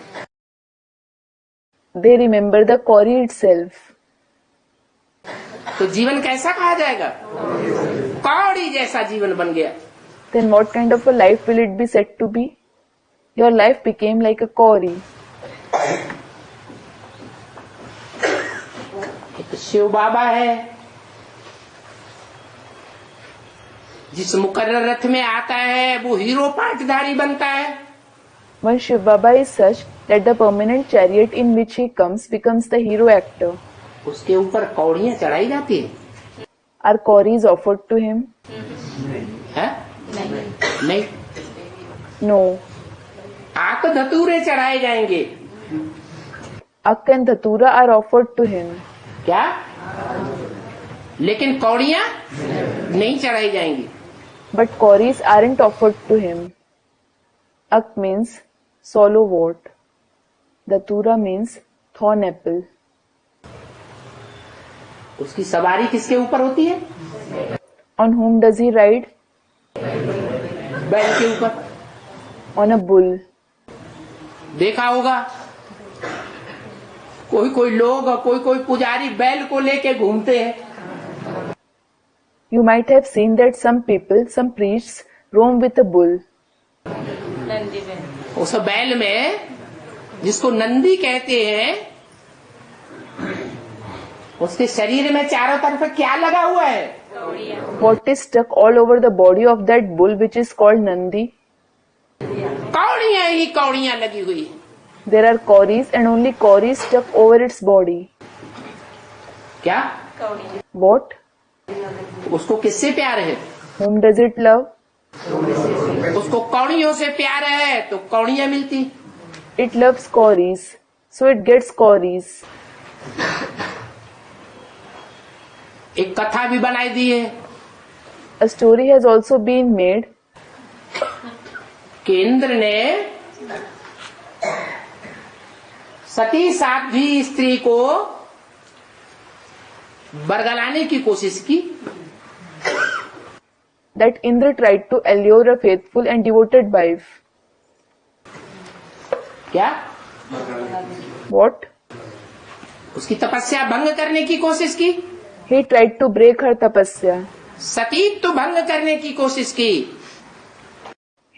They remember the Kauri itself. तो जीवन कैसा कहा जाएगा? कौड़ी जैसा जीवन बन गया। Then what kind of a life will it be said to be? Your life became like a Kauri. एक शिव बाबा है जिस मुकर्रर रथ में आता है वो हीरो पाटधारी बनता है। One Shiv Baba is such that the permanent chariot in which he comes becomes the hero actor. उसके ऊपर कौड़ियां चढ़ाई जाती है। Are Kauris offered to him? है? नहीं। No. आक धतूरे चढ़ाए जाएंगे। Ak and Dhatura are offered to him. क्या? लेकिन कौड़ियां नहीं चढ़ाई जाएंगी। But kauris aren't offered to him. Ak means swallow wort. Dhatura means thorn apple. उसकी सवारी किसके ऊपर होती है? On whom does he ride? बैल के ऊपर। On a bull. देखा होगा कोई लोग और कोई पुजारी बैल को लेके घूमते हैं। You might have seen that some people, some priests, roam with a bull. उस बैल में जिसको नंदी कहते हैं, उसके शरीर में चारों तरफ क्या लगा हुआ है? What is stuck all over the body of that bull which is called Nandi? कौड़ियां ही कौड़ियां लगी हुई है। There are kauris and only kauris stuck over its body. क्या? What? उसको किससे प्यार है? Whom does it love? उसको कौड़ियों से प्यार है तो कौड़ियां मिलती। It loves kauris, so it gets kauris. एक कथा भी बनाई दी है। A story has also been made. कि इंद्र ने सती साध्वी स्त्री को बरगलाने की कोशिश की। That Indra tried to allure a faithful and devoted wife. क्या? What? उसकी तपस्या भंग करने की कोशिश की। He tried to break her tapasya. सतीत्व भंग करने की कोशिश की।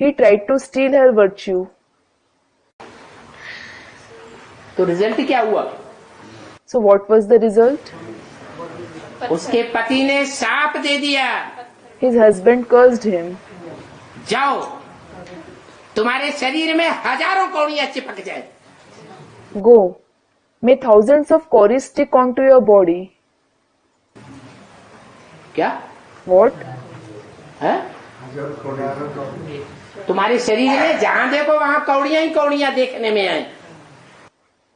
He tried to steal her virtue. तो रिजल्ट क्या हुआ? So what was the result? उसके पति ने शाप दे दिया। His husband cursed him. जाओ, तुम्हारे शरीर में हजारों कौड़ियां चिपक जाए। Go. May thousands of kauris stick onto your body. क्या? What? है? तुम्हारे शरीर में जहां देखो वहां कौड़ियां ही कौड़ियां देखने में आए।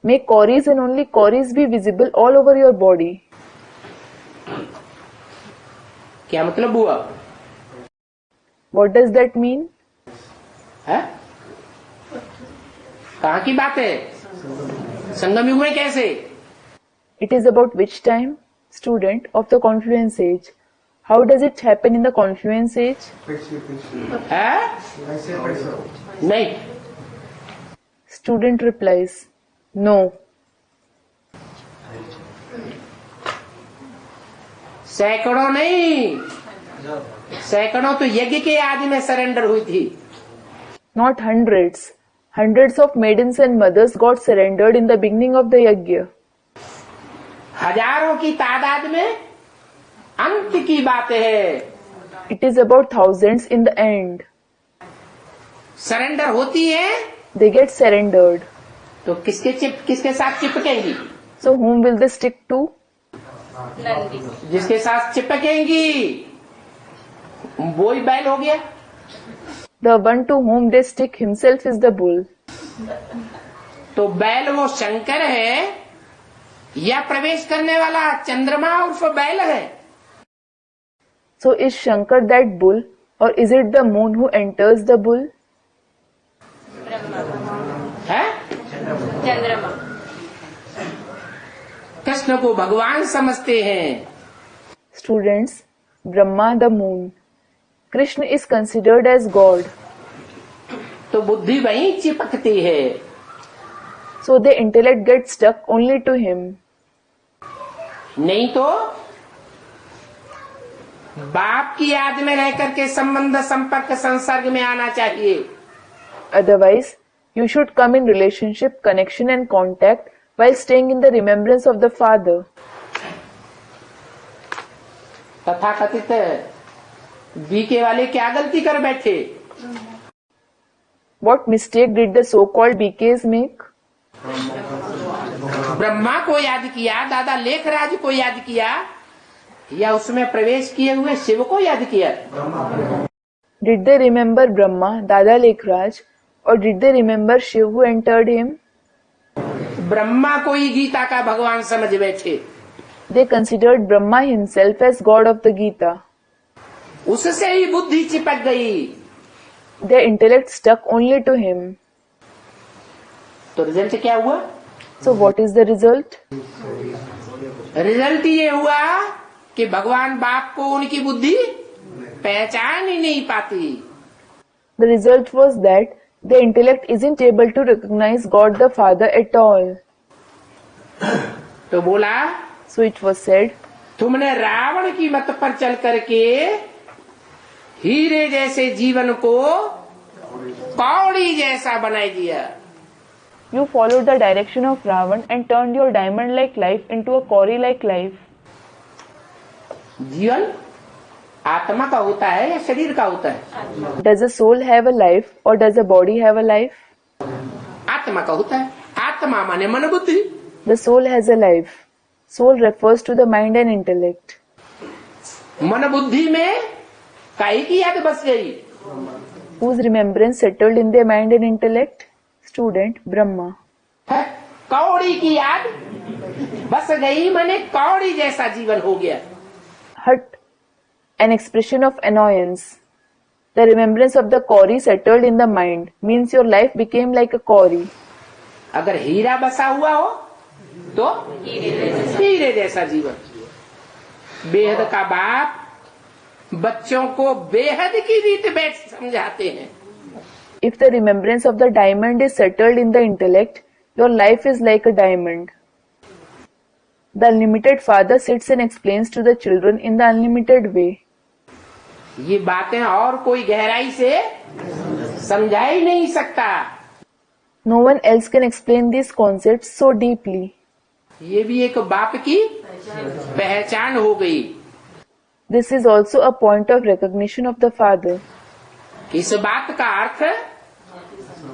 May kauris and only kauris be visible all over your body. क्या मतलब हुआ? What does that mean? है? कहाँ की बात है? संगम युग में कैसे? It is about which time? Student of the confluence age. How does it happen in the confluence age? है? नहीं। Student replies, no. सैकड़ों नहीं, सैकड़ों तो यज्ञ के आदि में सरेंडर हुई थी। Not hundreds. Hundreds of maidens and mothers got surrendered in the beginning of the yajna. हजारों की तादाद में अंत की बात है। It is about thousands in the end. Surrender होती है They get surrendered. तो किसके साथ चिपकेंगी? So whom will they stick to? जिसके साथ चिपकेंगी वो ही बैल हो गया। The one to whom they stick himself is the bull. तो बैल वो शंकर है या प्रवेश करने वाला चंद्रमा उर्फ बैल है? So is Shankar that bull, or is it the moon who enters the bull? है? चंद्रमा। कृष्ण को भगवान समझते हैं। Students, Brahma the moon. Krishna is considered as God. तो बुद्धि वहीं चिपकती है। So the intellect gets stuck only to him. नहीं तो बाप की याद में रह करके संबंध संपर्क संसर्ग में आना चाहिए। Otherwise, you should come in relationship, connection and contact while staying in the remembrance of the Father. तथाकथित बीके वाले क्या गलती कर बैठे? What mistake did the so-called BKs make? Brahma को याद किया, दादा लेखराज को याद किया, या उसमें प्रवेश किए हुए शिव को याद किया? Did they remember Brahma, Dada Lekhraj, or did they remember Shiv who entered him? Brahma को ही गीता का भगवान समझ बैठे, They considered Brahma himself as God of the Gita. उससे ही बुद्धि चिपक गई, Their intellect stuck only to him. तो रिजल्ट क्या हुआ? So what is the result? Result ये हुआ कि भगवान बाप को उनकी बुद्धि पहचान ही नहीं पाती। The result was that their intellect isn't able to recognize God the Father at all. तो बोला, So it was said, तुमने रावण की मत पर चल करके हीरे जैसे जीवन को कौड़ी जैसा बना दिया। you followed the direction of Ravan and turned your diamond-like life into a kauri-like life. जीवन आत्मा का होता है या शरीर का होता है? Does a soul have a life or does a body have a life? आत्मा का होता है। आत्मा माने मन बुद्धि। The soul has a life. Soul refers to the mind and intellect. मन बुद्धि में काहे की याद बस गई? Whose remembrance settled in their mind and intellect? Student Brahma. है कौड़ी की याद बस गई, माने कौड़ी जैसा जीवन हो गया। Hut, an expression of annoyance. The remembrance of the kauri settled in the mind means your life became like a kauri. अगर हीरा बसा हुआ हो तो हीरे जैसा जीवन। बेहद का बाप बच्चों को बेहद की रीत बैठ समझाते हैं। If the remembrance of the diamond is settled in the intellect, your life is like a diamond. The unlimited Father sits and explains to the children in the unlimited way. ये बातें और कोई गहराई से समझा ही नहीं सकता। No one else can explain these concepts so deeply. ये भी एक बाप की पहचान हो गई। This is also a point of recognition of the Father. इस बात का अर्थ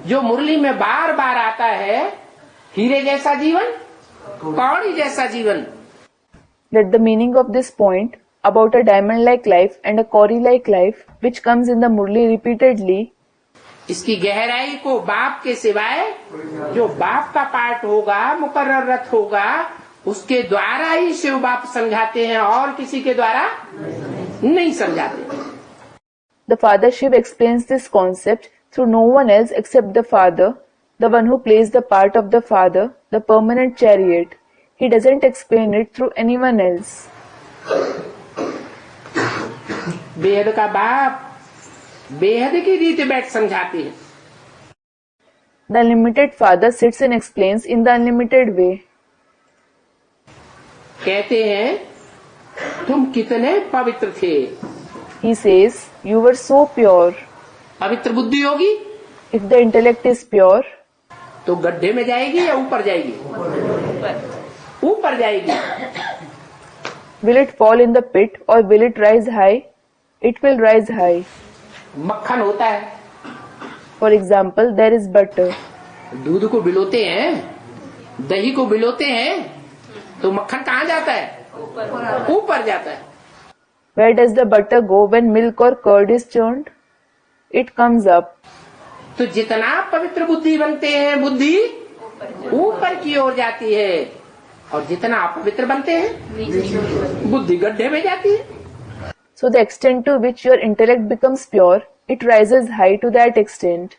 जो मुरली में बार बार आता है, हीरे जैसा जीवन, कौड़ी जैसा जीवन। That the meaning of this point about a diamond-like life and a kauri-like life, which comes in the Murli repeatedly, इसकी गहराई को बाप के सिवाय जो बाप का पार्ट होगा, मुकर्रर रथ होगा, उसके द्वारा ही शिव बाप समझाते हैं और किसी के द्वारा नहीं समझाते। the Father Shiv explains this concept through no one else except the Father, the one who plays the part of the Father, the permanent chariot. He doesn't explain it through anyone else. बेहद का बाप बेहद की रीत बैठ समझाते हैं। The unlimited Father sits and explains in the unlimited way. कहते हैं तुम कितने पवित्र थे। He says, you were so pure. पवित्र बुद्धि होगी If the intellect is pure, तो गड्ढे में जाएगी या ऊपर जाएगी? ऊपर जाएगी। will it fall in the pit or will it rise high? It will rise high. मक्खन होता है, For example, there is butter. दूध को बिलोते हैं, दही को बिलोते हैं, तो मक्खन कहाँ जाता है? ऊपर जाता है। Where does the butter go when milk or curd is churned? It comes up. तो जितना पवित्र बुद्धि बनते हैं, बुद्धि ऊपर की ओर जाती है, और जितना अपवित्र बनते हैं, बुद्धि गड्ढे में जाती है। So the extent to which your intellect becomes pure, it rises high to that extent.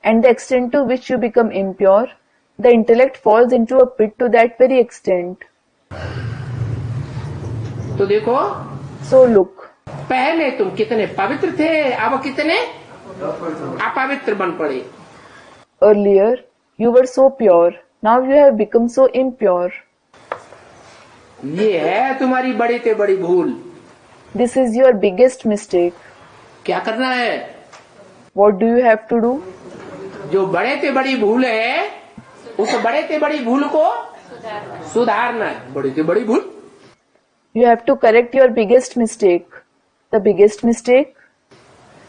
And the extent to which you become impure, the intellect falls into a pit to that very extent. तो देखो, So look, पहले तुम कितने पवित्र थे, अब कितने अपवित्र बन पड़े। earlier you were so pure, now you have become so impure. ये है तुम्हारी बड़ी से बड़ी भूल। This is your biggest mistake. क्या करना है? What do you have to do? जो बड़े से बड़ी भूल है, उस बड़े से बड़ी भूल को सुधारना है। बड़ी से बड़ी भूल, You have to correct your biggest mistake. The biggest mistake?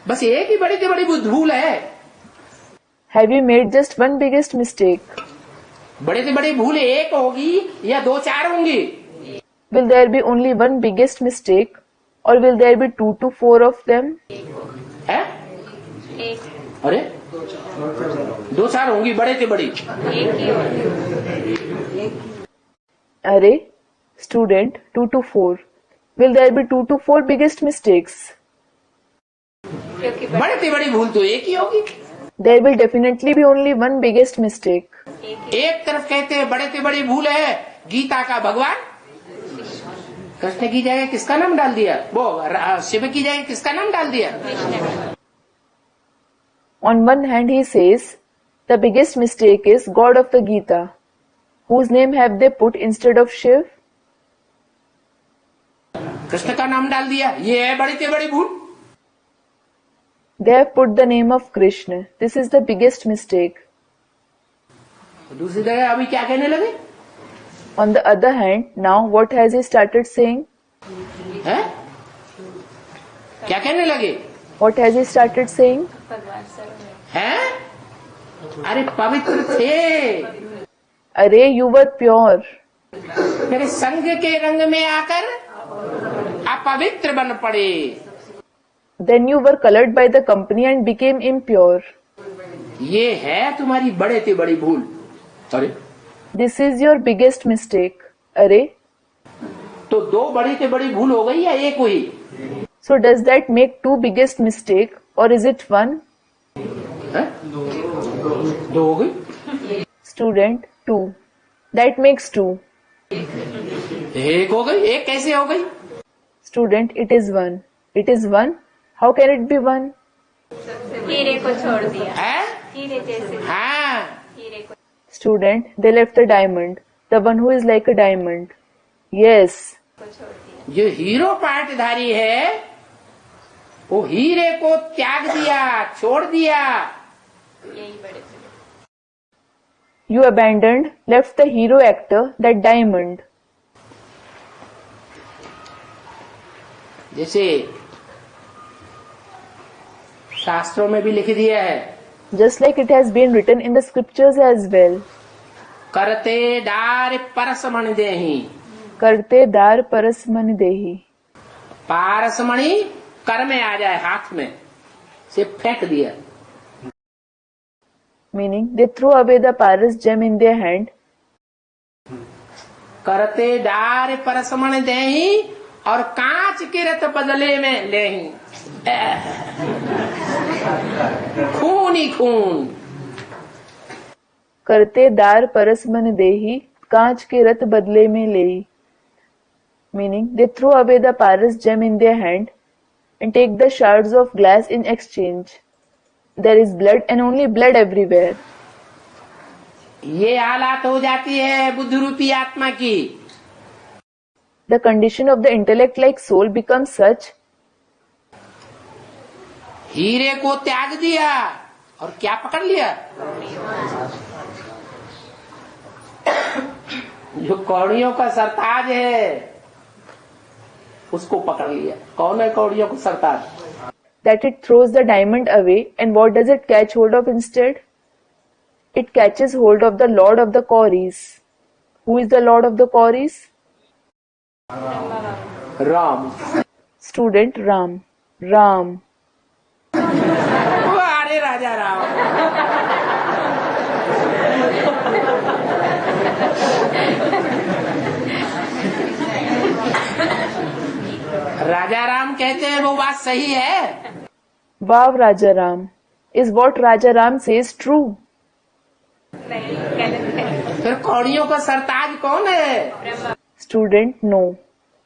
बस एक ही बड़ी से बड़ी भूल है। Have you made just one biggest mistake? बड़े से बड़ी भूल एक होगी या दो चार होंगी? Will there be only one biggest mistake or will there be 2 to 4 of them? है? एक अरे 2-4 होंगी, बड़े थे बड़ी। एक ही होगी। Array, student 2 to 4. Will there be 2 to 4 biggest mistakes? क्योंकि बड़े थे बड़ी भूल तो एक ही होगी। There will definitely be only one biggest mistake. एक तरफ कहते हैं बड़े थे बड़ी भूल है गीता का भगवान कृष्ण की जगह किसका नाम डाल दिया, वो शिव की जगह किसका नाम डाल दिया। On one hand, he says, the biggest mistake is God of the Gita. Whose name have they put instead of Shiv? Krishna का नाम डाल दिया, ये है बड़ी से बड़ी भूल। They have put the name of Krishna. This is the biggest mistake. दूसरी जगह अभी क्या कहने लगे On the other hand, now what has he started saying? हैं? क्या कहने लगे What has he started saying? भगवान सर्व में हैं? अरे पवित्र थे, Array, you were pure. मेरे संग के रंग में आकर अपवित्र बन पड़े। Then you were colored by the company and became impure. ये है तुम्हारी बड़े से बड़ी भूल। अरे This is your biggest mistake. Array, तो 2 बड़ी से बड़ी भूल हो गई या एक हुई। so does that make 2 biggest mistake or is it 1? हैं? 2 हो गई, Student 2. That makes 2. एक हो गई, एक कैसे हो गई। Student, it is 1. It is 1? How can it be 1? हीरे को छोड़ दिया। हैं? हीरे जैसे हाँ, हीरे को Student, they left the diamond. The one who is like a diamond. Yes. छोड़ दिया। जो हीरो पाटधारी है वो हीरे को त्याग दिया, छोड़ दिया। यही बड़े थे। You abandoned, left the hero actor, that diamond. जैसे शास्त्रों में भी लिख दिया है, Just like it has been written in the scriptures as well. करते डार परसमण देहि। करते दार परस मन देही. पारसमणि कर में आ जाए, हाथ में से फेंक दिया। Meaning, they throw away the paras gem in their hand. करते डार परसमण देहि और कांच के रत बदले में लेहि। खून ही खून। करते दार परस मन देही, कांच के रत बदले में लेई. Meaning, they throw away the paras gem in their hand and take the shards of glass in exchange. There is blood and only blood everywhere. ये हालात हो जाती है बुद्धि रूपी आत्मा की। The condition of the intellect like soul becomes such. हीरे को त्याग दिया और क्या पकड़ लिया, जो कौड़ियों का सरताज है उसको पकड़ लिया। कौन है कौड़ियों का सरताज। That it throws the diamond away, and what does it catch hold of instead? It catches hold of the Lord of the Kauris. Who is the Lord of the Kauris? Ram. Student Ram. Ram. अरे राजा राम। राजा राम कहते हैं वो बात सही है। Wow, Raja Ram. Is what Raja Ram says true? नहीं, गलत है। फिर कौड़ियों का सरताज कौन है। Student No.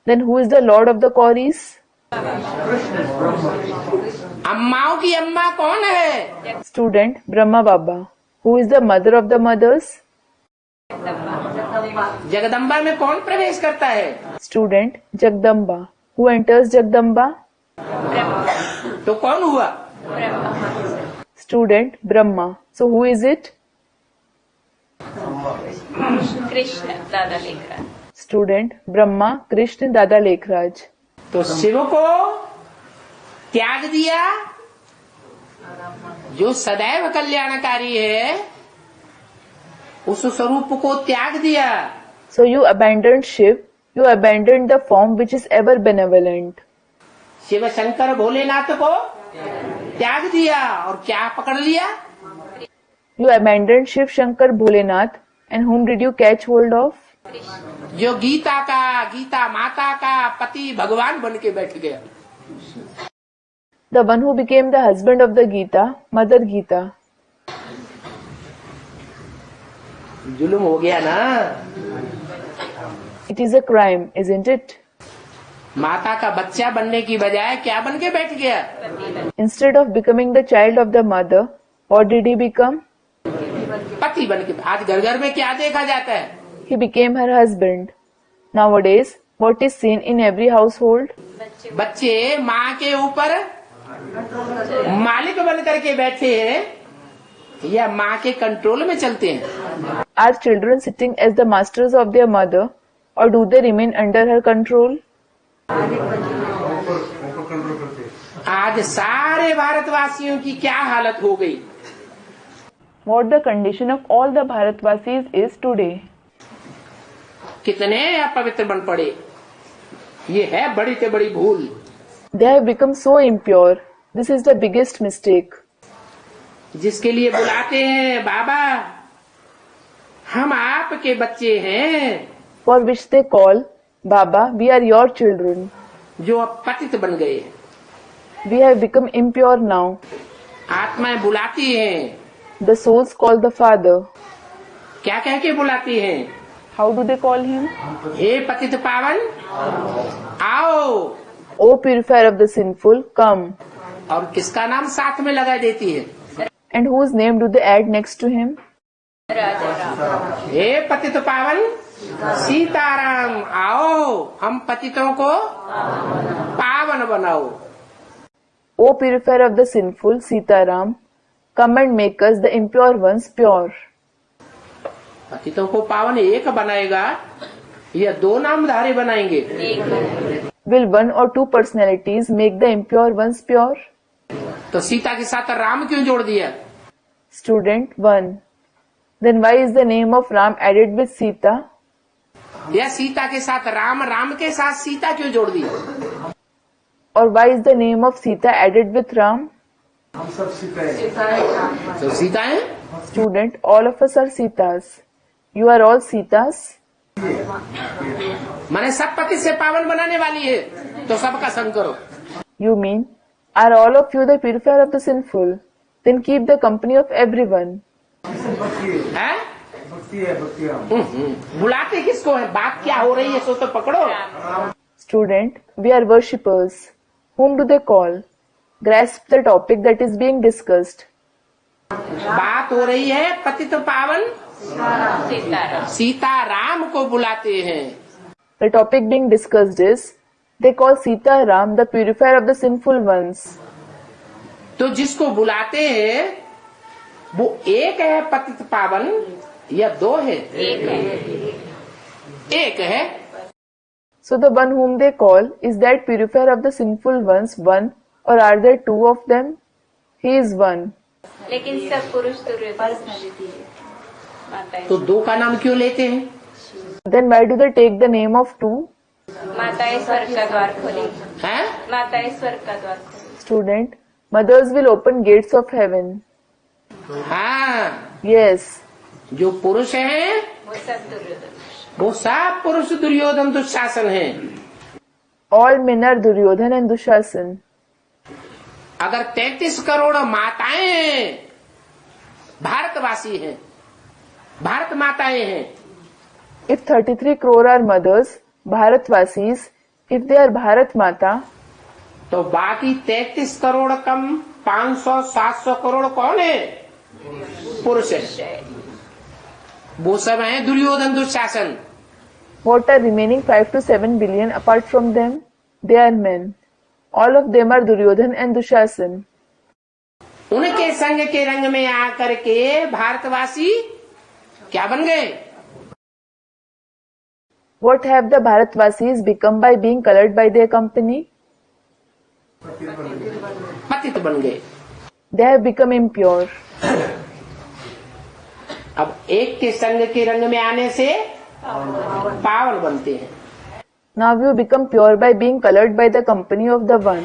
Then who is the Lord of the Kauris? अम्माओं की अम्मा कौन है। Student Brahma Baba. Who is the mother of the mothers? Jagdamba में कौन प्रवेश करता है। Student Jagdamba. Who enters Jagdamba? तो कौन हुआ। Student Brahma. So who is it? Krishna दादा लिख रहा। Student Brahma Krishna Dada Lekhraj. तो शिव को त्याग दिया जो सदैव कल्याणकारी है, उस स्वरूप को त्याग दिया। So you abandoned Shiv, you abandoned the form which is ever benevolent. Shiv Shankar Bholenath को त्याग दिया और क्या पकड़ लिया? You abandoned Shiv Shankar Bholenath, and whom did you catch hold of? जो गीता माता का पति भगवान बन के बैठ गया। The one who became the husband of the Gita, Mother Gita. जुल्म हो गया ना। It is a crime, isn't it? माता का बच्चा बनने की बजाय क्या बन के बैठ गया? Instead of becoming the child of the mother, what did he become? पति बन के। आज घर घर में क्या देखा जाता है? He became her husband. Nowadays, what is seen in every household? बच्चे माँ के ऊपर मालिक बन करके बैठे हैं या माँ के कंट्रोल में चलते हैं? Are children sitting as the masters of their mother, or do they remain under her control? आज सारे भारतवासियों की क्या हालत हो गई? What the condition of all the Bharatvasis is today? कितने अपवित्र बन पड़े। ये है बड़ी से बड़ी भूल। They have become so impure. This is the biggest mistake. जिसके लिए बुलाते हैं बाबा, हम आपके बच्चे हैं, For which they call, Baba, we are your children. जो अब पतित बन गए। We have become impure now. आत्माएं बुलाती हैं। The souls call the Father. क्या कह के बुलाती हैं? How do they call him? हे पतित पावन, आओ। O purifier of the sinful, come. और किसका नाम साथ में लगा देती है? And whose name do they add next to him? राजा राम। हे पतित पावन सीताराम, आओ हम पतितों को पावन बनाओ। O purifier of the sinful, Sitaram, come and make us the impure ones pure. पतितों को पावन एक बनाएगा या दो नामधारी बनाएंगे? Will one or two personalities make the impure ones pure? तो सीता के साथ राम क्यों जोड़ दिया? Student 1. Then why is the name of Ram added with Sita? या सीता के साथ राम, राम के साथ सीता क्यों जोड़ दिया? Or why is the name of Sita added with Ram? तो सीता है। Student, all of us are Sitas. You are all Sitas. मैंने सब पति से पावन बनाने वाली है, तो सबका संग करो। You mean, are all of you the purifier of the sinful? Then keep the company of everyone. है? बुलाते किसको है? बात क्या हो रही है सो तो पकड़ो। Student, we are worshippers. Whom do they call? Grasp the topic that is being discussed. बात हो रही है पतित पावन सीताराम। सीताराम को बुलाते हैं। The topic being discussed is, they call Sita Ram the purifier of the sinful ones. तो जिसको बुलाते हैं वो एक है पतित पावन या दो है? एक है। So the one whom they call, is that purifier of the sinful ones one, or are there two of them? He is one. लेकिन सब पुरुष दुर्योधन माताएं। तो दो का नाम क्यों लेते हैं? Then why do they take the name of two? माताएं स्वर्ग का द्वार खोलेंगी। हैं? माताएं स्वर्ग का द्वार खोलेंगी। Student, mothers will open gates of heaven. हाँ, Yes. जो पुरुष हैं वो सब दुर्योधन। वो सब पुरुष दुर्योधन दुशासन हैं। All men are Duryodhan and Dushasan. अगर 33 करोड़ माताएं भारतवासी हैं, भारत माताएं हैं, If 33 crore are mothers, Bharatvasis, if they are Bharat Mata, तो बाकी 33 करोड़ कम 500-700 करोड़ कौन है? पुरुष है। वो सब हैं Duryodhan Dushasan. what are remaining 5 to 7 billion apart from them? They are men. All of them are Duryodhan and Dushasan. उनके संग के रंग में आकर के भारतवासी क्या बन गए? What have the Bharatvasis become by being colored by their company? पतित बन गए। They have become impure. अब एक के संग के रंग में आने से पावन बनते हैं। Now you become pure by being colored by the company of the one.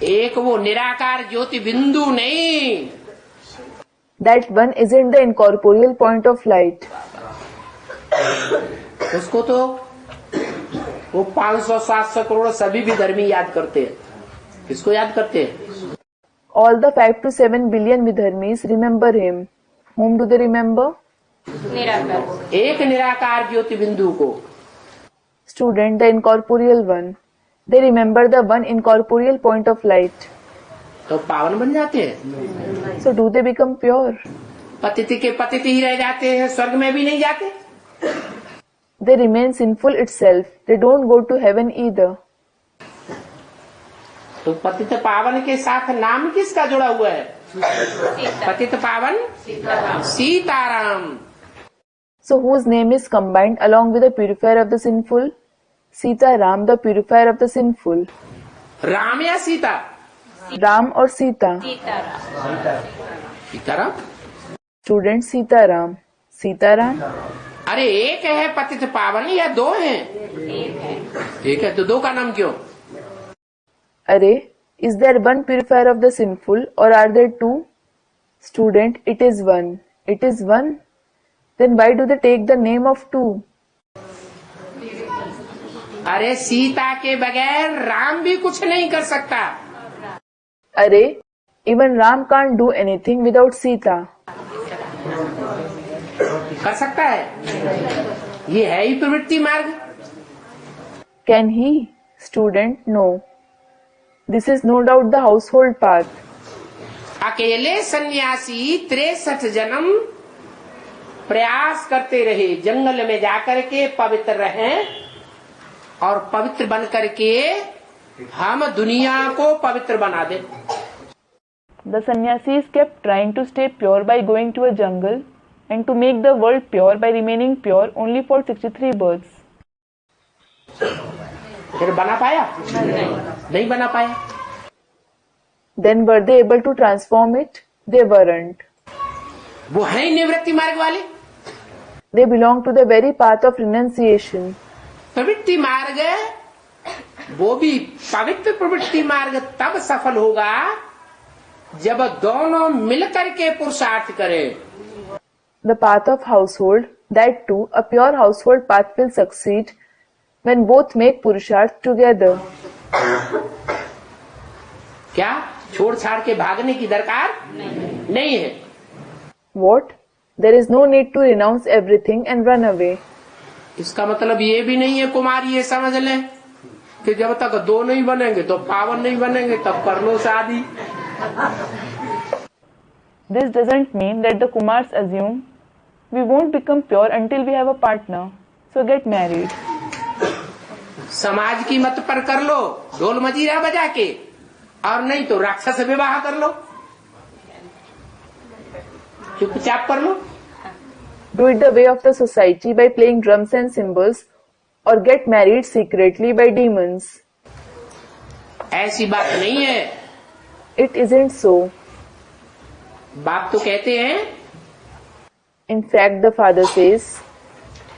एक वो निराकार ज्योति बिंदु नहीं, That one isn't the incorporeal point of light. उसको तो वो 500-700 करोड़ सभी भी धर्मी याद करते हैं। किसको याद करते हैं? All the 5 to 7 billion Vidharmis remember him. Whom do they remember? निराकार। एक निराकार ज्योति बिंदु को। Student, the incorporeal one. They remember the one incorporeal point of light. तो पावन बन जाते हैं। So do they become pure? पतित के पतित ही रह जाते हैं, स्वर्ग में भी नहीं जाते। They remain sinful itself. They don't go to heaven either. तो पतित पावन के साथ नाम किसका जुड़ा हुआ है? पतित पावन Sitaram. So whose name is combined along with the purifier of the sinful? Sita Ram, the purifier of the sinful. Ram या Sita? Ram or Sita? Sitaram. Sitaram. Student Sita Ram. Sita Ram? अरे एक है पतित पावन या दो हैं? एक है तो दो का नाम क्यों? Array, is there one purifier of the sinful or are there two? Student, it is one. It is one? Then why do they take the name of two? अरे सीता के बगैर राम भी कुछ नहीं कर सकता। Array, even Ram can't do anything without Sita. कर सकता है? ये है ही प्रवृत्ति मार्ग। Can he? Student, no. This is no doubt the household path. अकेले सन्यासी 63 जन्म प्रयास करते रहे, जंगल में जाकर के पवित्र रहें और पवित्र बन करके हम दुनिया को पवित्र बना दें। The sannyasis kept trying to stay pure by going to a jungle and to make the world pure by remaining pure only for 63 births. फिर बना पाया? नहीं बना पाया। Then were they able to transform it? They weren't. वो है ही निवृत्ति मार्ग वाले। They belong to the very path of renunciation. प्रवृत्ति मार्ग, वो भी पवित्र प्रवृत्ति मार्ग तब सफल होगा जब दोनों मिलकर के पुरुषार्थ करें। The path of household, that too, a pure household path will succeed when both make purusharth together. क्या छोड़ छाड़ के भागने की दरकार नहीं है। What? There is no need to renounce everything and run away. इसका मतलब ये भी नहीं है कुमारी, ये समझ लें कि जब तक दो नहीं बनेंगे तो पावन नहीं बनेंगे, तब कर लो शादी। This doesn't mean that the Kumars assume we won't become pure until we have a partner, so get married. समाज की मत पर कर लो ढोल मजीरा बजा के, और नहीं तो राक्षस विवाह कर लो, चुपचाप कर लो। Do it the way of the society by playing drums and cymbals, or get married secretly by demons. ऐसी बात नहीं है। It isn't so. बाप तो कहते हैं In fact, the father says,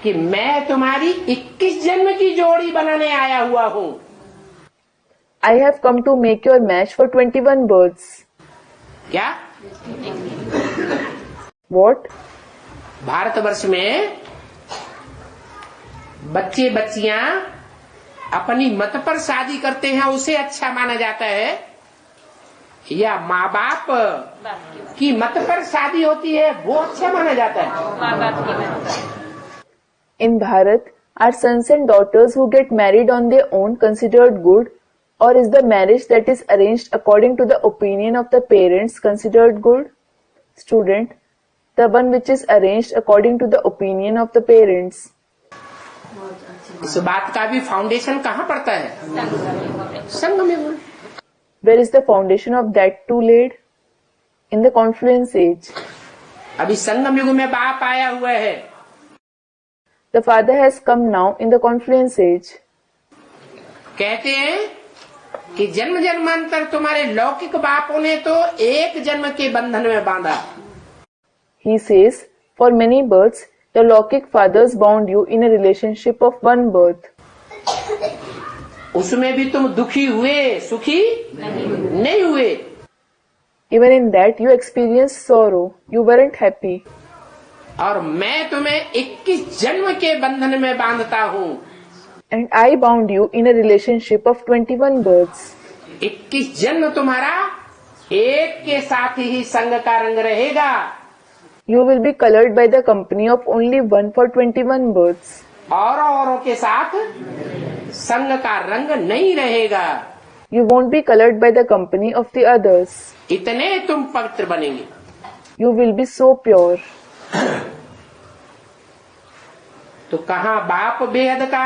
कि मैं तुम्हारी 21 जन्म की जोड़ी बनाने आया हुआ हूँ। I have come to make your match for 21 births. क्या? What? भारतवर्ष में बच्चे बच्चियां अपनी मत पर शादी करते हैं, उसे अच्छा माना जाता है, या माँ बाप की मत पर शादी होती है वो अच्छा माना जाता है? माँ बाप की मत। In Bharat, are sons and daughters who get married on their own considered good, or is the marriage that is arranged according to the opinion of the parents considered good? Student, the one which is arranged according to the opinion of the parents. इस बात का भी foundation कहाँ पड़ता है? संघ में। Where is the foundation of that too laid? In the confluence age. अभी संगम युग में बाप आया हुआ है। The father has come now in the confluence age. कहते हैं कि जन्म जन्मांतर तुम्हारे लौकिक बापों ने तो एक जन्म के बंधन में बांधा। He says, for many births, your Lokik fathers bound you in a relationship of one birth. उसमें भी तुम दुखी हुए, सुखी नहीं हुए। Even in that you experienced sorrow. You weren't happy. और मैं तुम्हें 21 जन्म के बंधन में बांधता हूँ। And I bound you in a relationship of 21 births. 21 जन्म तुम्हारा एक के साथ ही संग का रंग रहेगा। You will be colored by the company of only one for 21 births. औरों के साथ संग का रंग नहीं रहेगा। You won't be colored by the company of the others. इतने तुम पवित्र बनेंगे। You will be so pure. तो कहाँ बाप बेहद का,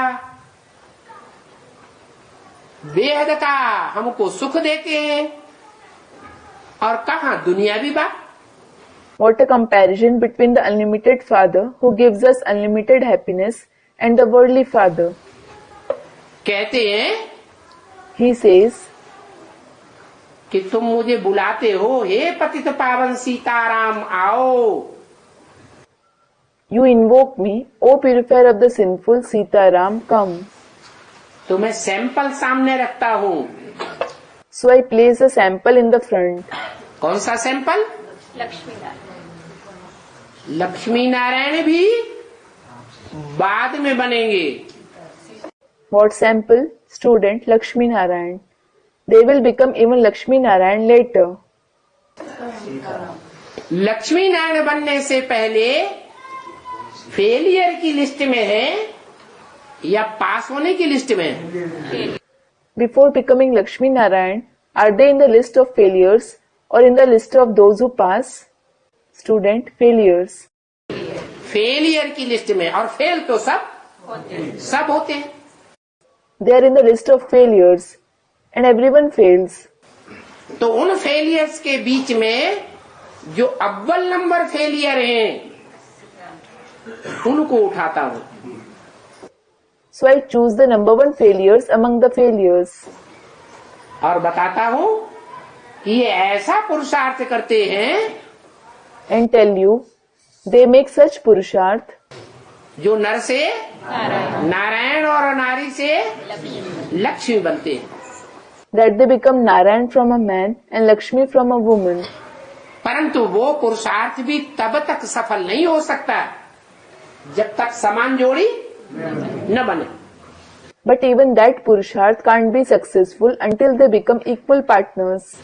बेहद का हमको सुख देते हैं, और कहाँ दुनियावी बाप। What a comparison between the unlimited Father who gives us unlimited happiness and the worldly Father. कहते हैं He says, कि तुम मुझे बुलाते हो, हे पतित पावन सीताराम आओ। You invoke me, O purifier of the sinful Sitaram, come. तो मैं सैंपल सामने रखता हूँ। So I place a sample in the front. कौन सा सैंपल? लक्ष्मी नारायण। लक्ष्मी नारायण भी बाद में बनेंगे। What sample? Student Lakshmi Narayan. They will become even Lakshmi Narayan later. Lakshmi Narayan बनने से पहले फेलियर की लिस्ट में है या पास होने की लिस्ट में है? Before becoming Lakshmi Narayan, are they in the list of failures or in the list of those who pass? Student Failures. Failure की लिस्ट में, और फेल तो सब होते हैं। They are in the list of failures and everyone fails. तो उन failures के बीच में जो अव्वल नंबर फेलियर हैं उनको उठाता हूँ। So I choose the number one failures among the failures. और बताता हूँ कि ये ऐसा पुरुषार्थ करते हैं And tell you, they make such purusharth जो नर से नारायण और नारी से लक्ष्मी बनते हैं। that they become Narayan from a man and Lakshmi from a woman. परंतु वो पुरुषार्थ भी तब तक सफल नहीं हो सकता जब तक समान जोड़ी न बने। But even that purusharth can't be successful until they become equal partners.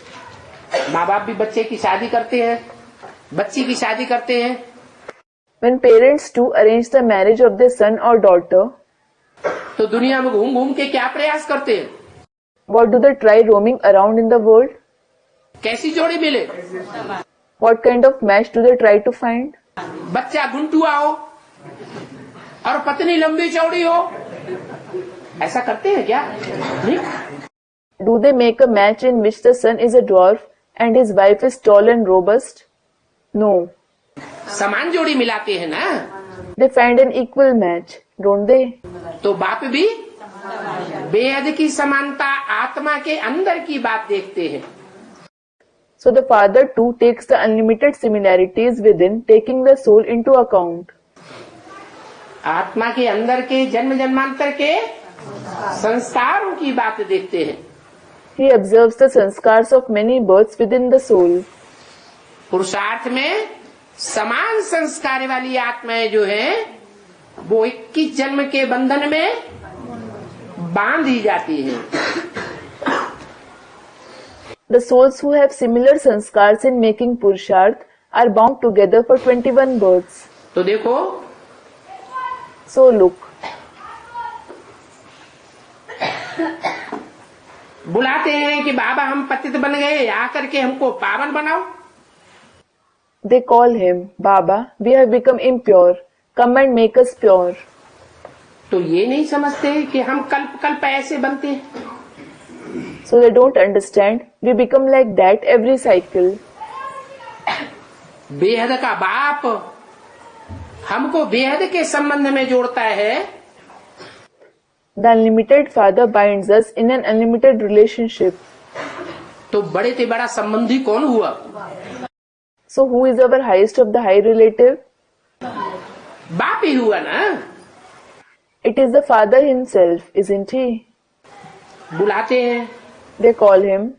माँ बाप भी बच्चे की शादी करते हैं, बच्ची की शादी करते हैं। When parents too arrange the marriage of their son or daughter, तो दुनिया में घूम घूम के क्या प्रयास करते हैं? what do they try roaming around in the world? कैसी जोड़ी मिले? What kind of match do they try to find? बच्चा घुंटुआ हो और पत्नी लंबी चौड़ी हो, ऐसा करते हैं क्या? नहीं। Do they make a match in which the son is a dwarf and his wife is tall and robust? No. समान जोड़ी मिलाते हैं ना। They find an equal match, don't they? तो बाप भी बेहद की समानता आत्मा के अंदर की बात देखते हैं। So the father too takes the unlimited similarities within, taking the soul into account. आत्मा के अंदर के जन्म जन्मांतर के संस्कारों की बात देखते हैं। He observes the sanskars of many births within the soul. पुरुषार्थ में समान संस्कार वाली आत्माएं जो हैं, वो 21 जन्म के बंधन में बांधी जाती हैं। The souls who have similar sanskars in making Purusharth are bound together for 21 births. तो देखो, So look, बुलाते हैं कि बाबा हम पतित बन गए, आकर के हमको पावन बनाओ। they call him, Baba, we have become impure, come and make us pure. तो ये नहीं समझते कि हम कल्प कल्प ऐसे बनते हैं। So they don't understand, we become like that every cycle. बेहद का बाप हमको बेहद के संबंध में जोड़ता है। The unlimited Father binds us in an unlimited relationship. तो बड़े से बड़ा संबंधी कौन हुआ? So who is our highest of the high relative? बाप ही हुआ ना। It is the Father himself, isn't he? बुलाते हैं, They call him.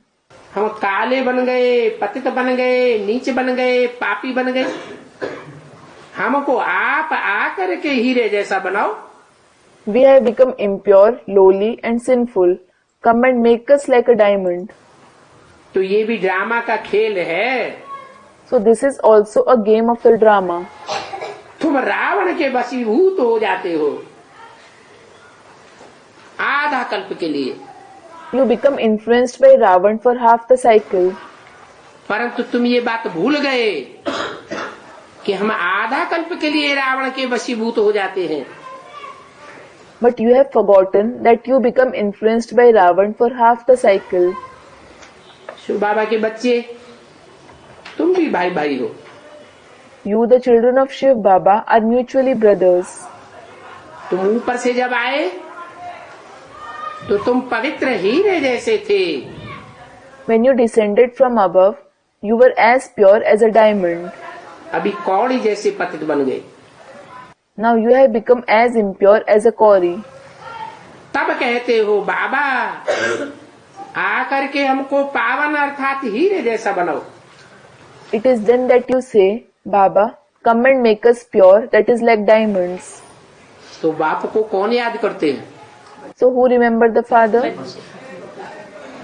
हम काले बन गए, पतित बन गए, नीच बन गए, पापी बन गए, हमको आप आकर के हीरे जैसा बनाओ। We have become impure, lowly and sinful. Come and make us like a diamond. तो ये भी ड्रामा का खेल है। So this is also a game of the drama. तुम रावण के वशीभूत हो जाते हो आधा कल्प के लिए, You become influenced by Ravan for half the cycle. परंतु तुम ये बात भूल गए कि हम आधा कल्प के लिए रावण के वशीभूत हो जाते हैं। But you have forgotten that you become influenced by Ravan for half the cycle. Shiv बाबा के बच्चे, तुम भी भाई भाई हो। You, the children of Shiv Baba, are mutually brothers. तुम ऊपर से जब आए तो तुम पवित्र हीरे जैसे थे, When you descended from above, you were as pure as a diamond. अभी कौड़ी जैसे पतित बन गए। Now you have become as impure as a Kauri. तब कहते हो बाबा आकर के हमको पावन अर्थात हीरे जैसा बनाओ। It is then that you say, Baba, come and make us pure, that is like diamonds. तो बाप को कौन याद करते हैं? So who remember the father?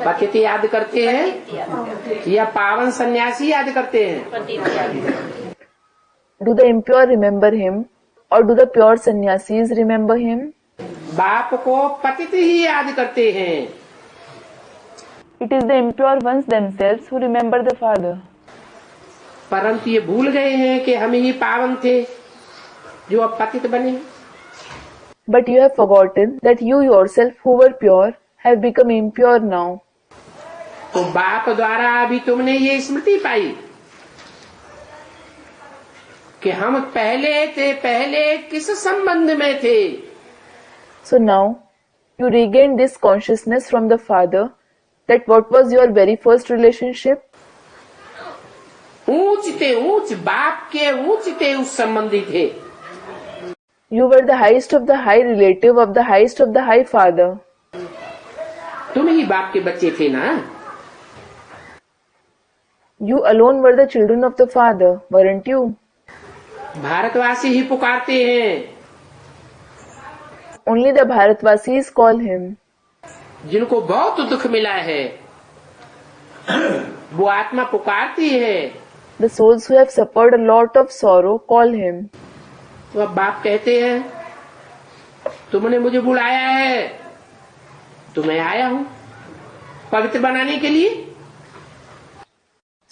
पतित याद करते हैं या पावन सन्यासी याद करते हैं? Do the impure remember him, or do the pure sannyasis remember him? बाप को पतित ही याद करते हैं। It is the impure ones themselves who remember the father. परंतु ये भूल गए हैं कि हम ही पावन थे जो अब पतित बने। But you have forgotten that you yourself who were pure have become impure now. तो बाप द्वारा अभी तुमने ये स्मृति पाई कि हम पहले किस संबंध में थे। So now you regain this consciousness from the father that what was your very first relationship? ऊंचते ऊंच बाप के ऊंचते उस संबंधी थे। You were the highest of the high relative of the highest of the high father. तुम ही बाप के बच्चे थे ना। You alone were the children of the father, weren't you? भारतवासी ही पुकारते हैं, Only the Bharatvasis call him. जिनको बहुत दुख मिला है वो आत्मा पुकारती है। The souls who have suffered a lot of sorrow call him. तो अब बाप कहते हैं तुमने मुझे बुलाया है तो मैं आया हूं पवित्र बनाने के लिए।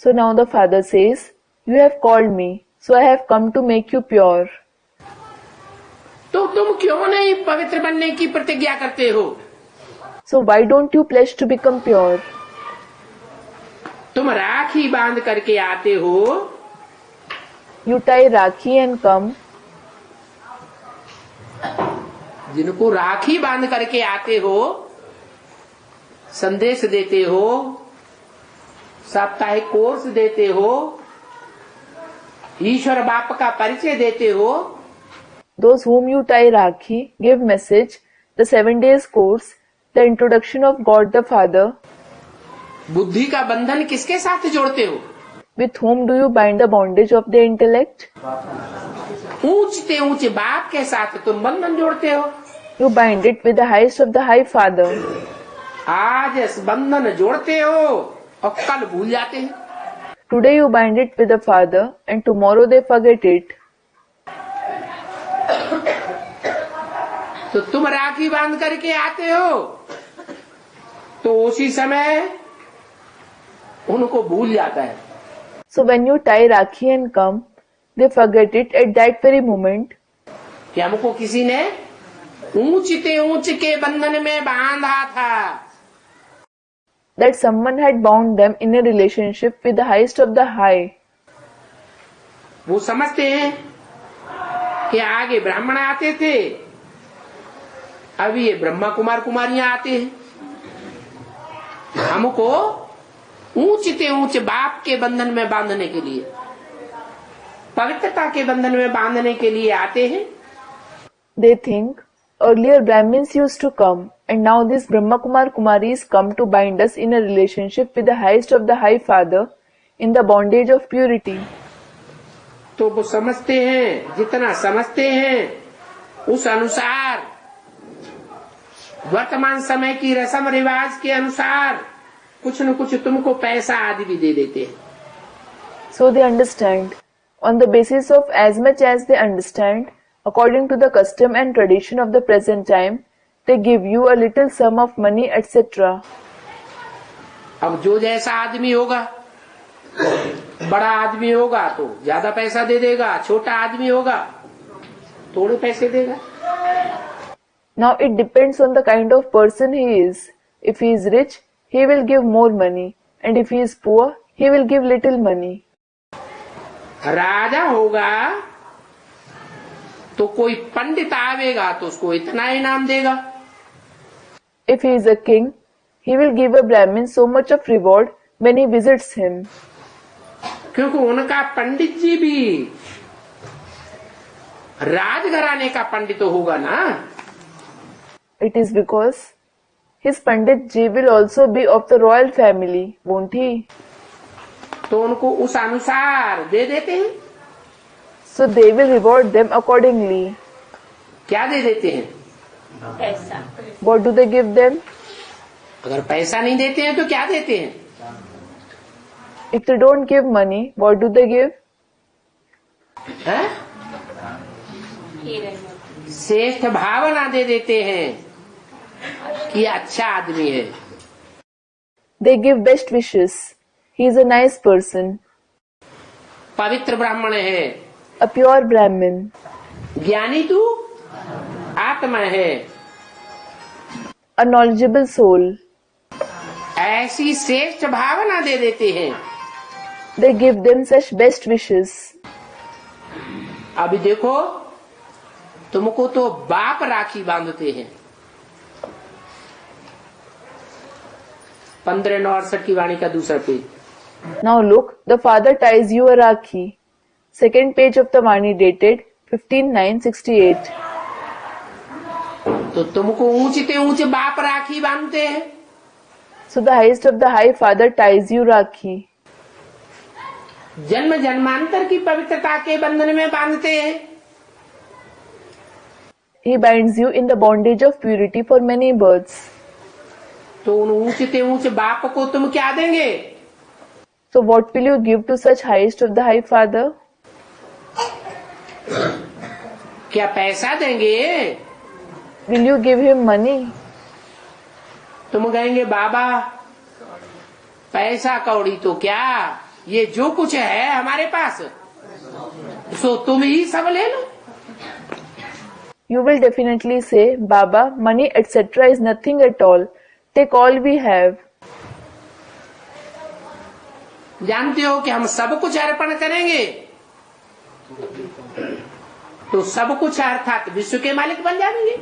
So now the father says, you have called me, so I have come to make you pure. तो तुम क्यों नहीं पवित्र बनने की प्रतिज्ञा करते हो? So why don't you pledge to become pure? तुम राखी बांध करके आते हो, You tie Rakhi and come. जिनको राखी बांध करके आते हो, संदेश देते हो, साप्ताहिक कोर्स देते हो, ईश्वर बाप का परिचय देते हो। Those whom you tie Rakhi, give message, the 7 days course, the introduction of God the Father. बुद्धि का बंधन किसके साथ जोड़ते हो? With whom do you bind the bondage of the intellect? ऊंचते ऊंचे बाप के साथ तुम बंधन जोड़ते हो। You bind it with the highest of the high Father. आज इस बंधन जोड़ते हो और कल भूल जाते हैं। Today you bind it with the Father and tomorrow they forget it. तो तुम राखी बांध करके आते हो तो उसी समय उनको भूल जाता है। So when you tie Rakhi and come, they forget it at that very moment कि हमको किसी ने ऊंचते ऊंच के बंधन में बांधा था। that someone had bound them in a relationship with the highest of the high. वो समझते हैं कि आगे ब्राह्मण आते थे, अभी ये ब्रह्मा कुमार कुमारियां आते हैं। हमको ऊंचते ऊंच बाप के बंधन में बांधने के लिए, पवित्रता के बंधन में बांधने के लिए आते हैं। They think Earlier Brahmins used to come, and now these Brahma Kumar Kumaris come to bind us in a relationship with the highest of the High Father in the bondage of purity. तो वो समझते हैं, जितना समझते हैं उस अनुसार वर्तमान समय की रस्म रिवाज के अनुसार कुछ न कुछ तुमको पैसा आदि भी दे देते हैं. So they understand. On the basis of as much as they understand, according to the custom and tradition of the present time, they give you a little sum of money, etc. अब जो जैसा आदमी होगा, बड़ा आदमी होगा तो ज्यादा पैसा दे देगा, छोटा आदमी होगा थोड़े पैसे देगा. Now it depends on the kind of person he is. If he is rich, he will give more money, and if he is poor, he will give little money. राजा होगा तो कोई पंडित आवेगा तो उसको इतना इनाम देगा. If he is a king, he will give a Brahmin so much of reward when he visits him. क्योंकि उनका पंडित जी भी राजघराने का पंडित होगा ना. It is because his Pandit ji will also be of the royal family, won't he? तो उनको उस अनुसार दे देते हैं. So they will reward them accordingly. क्या दे देते हैं? पैसा. What do they give them? अगर पैसा नहीं देते हैं तो क्या देते हैं? If they don't give money, what do they give? हैं? हीरे मोती. श्रेष्ठ भावना दे देते हैं कि अच्छा आदमी है. They give best wishes. He is a nice person, पवित्र ब्राह्मण है. a pure Brahmin, ज्ञानी तू आत्मा है. a knowledgeable soul. ऐसी श्रेष्ठ भावना दे देते हैं. They give them such best wishes. अभी देखो, तुमको तो बाप राखी बांधते हैं. 15/9/68 की वाणी का दूसरा page. Now look, the father ties you a Rakhi. Second page of the Vani dated 15/9/68. तो तुमको ऊंचे ऊंचे बाप राखी बांधते हैं. So the highest of the High Father ties you Rakhi. जन्म जन्मांतर की पवित्रता के बंधन में बांधते हैं. He binds you in the bondage of purity for many births. तो उन ऊंचे बाप को तुम क्या देंगे? So what will you give to such highest of the High Father? क्या पैसा देंगे? Will you give him money? तुम कहेंगे बाबा पैसा कौड़ी तो क्या, ये जो कुछ है हमारे पास सो तुम ही सब ले लो. You will definitely say, Baba, money etc. is nothing at all. Take all we have. जानते हो कि हम सब कुछ अर्पण करेंगे तो सब कुछ अर्थात विश्व के मालिक बन जाएंगे.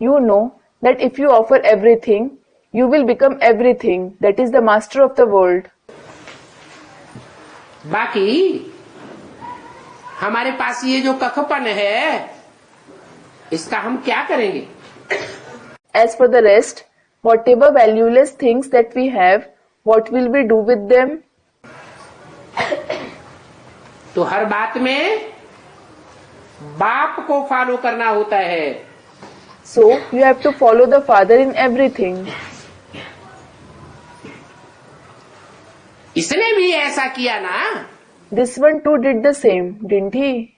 You know that if you offer everything, you will become everything. That is the master of the world. बाकी हमारे पास ये जो कखपन है इसका हम क्या करेंगे? As for the rest, whatever valueless things that we have, what will we do with them? तो हर बात में बाप को फॉलो करना होता है. So you have to follow the Father in everything. इसने भी ऐसा किया ना. This one too did the same, didn't he?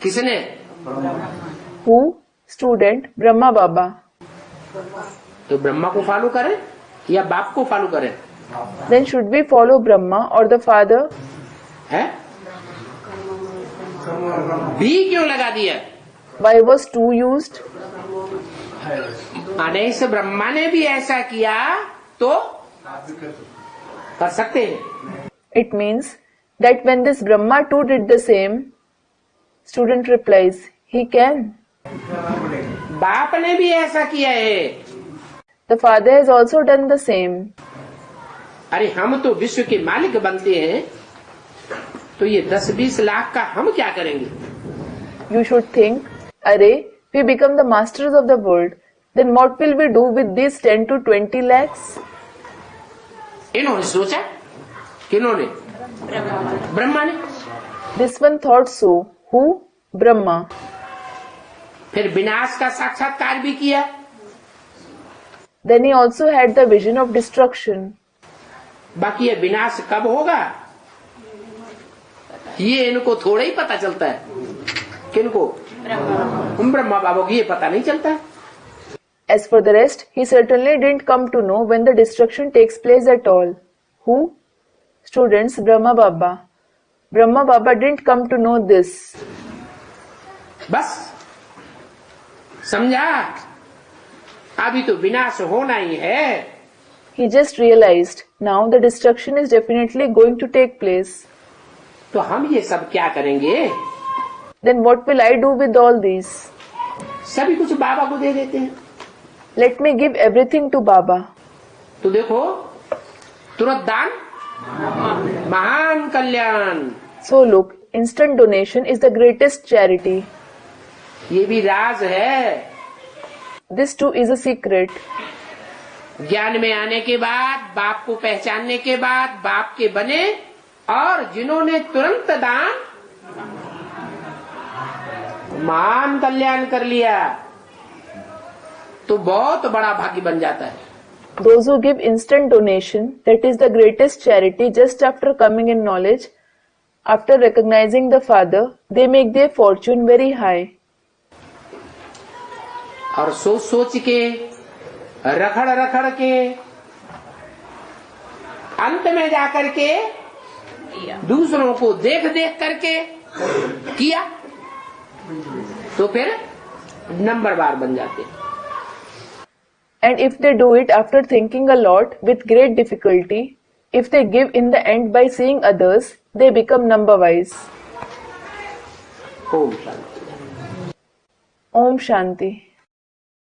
किसने? Who? Student Brahma Baba. तो ब्रह्मा को फॉलो करें या बाप को फॉलो करें? Then should we follow Brahma or the Father? है? भी क्यों लगा दिया? Why was two used? अनेस Brahma ने भी ऐसा किया तो कर सकते हैं. It means that when this Brahma too did the same, student replies, he can. बाप ने भी ऐसा किया है. The Father has also done the same. अरे हम तो विश्व के मालिक बनते हैं तो ये 10-20 लाख का हम क्या करेंगे? You should think, Array, we become the masters of the world, then what will we do with these 10 to 20 lakhs? इन्होंने सोचा, किन्होंने? ब्रह्मा ने। This one thought so. Who? Brahma. फिर विनाश का साक्षात्कार भी किया। Then he also had the vision of destruction. बाकी ये विनाश कब होगा ये इनको थोड़ा ही पता चलता है। किनको? ब्रह्मा बाबा को ये पता नहीं चलता है। As for the rest, he certainly didn't come to know when the destruction takes place at all. Who? Students, Brahma Baba. Brahma Baba didn't come to know this. बस समझा, अभी तो विनाश होना ही है। He just realized, now the destruction is definitely going to take place. तो हम ये सब क्या करेंगे? Then what will I do with all these? सभी कुछ बाबा को दे देते हैं। Let me give everything to Baba. तो देखो, तुरंत दान महान कल्याण। So look, instant donation is the greatest charity. ये भी राज है। This too is a secret. ज्ञान में आने के बाद, बाप को पहचानने के बाद, बाप के बने और जिन्होंने तुरंत दान महान कल्याण कर लिया तो बहुत बड़ा भाग्य बन जाता है। Those who give instant donation, that is the greatest charity just after coming in knowledge, after recognizing the Father, they make their fortune very high. और सोच सोच के, रखड़ रखड़ के, अंत में जाकर के दूसरों को देख देख करके किया तो फिर नंबर बार बन जाते। And if they do it after thinking a lot with great difficulty, if they give in the end by seeing others, they become number wise. Om Shanti. Om Shanti.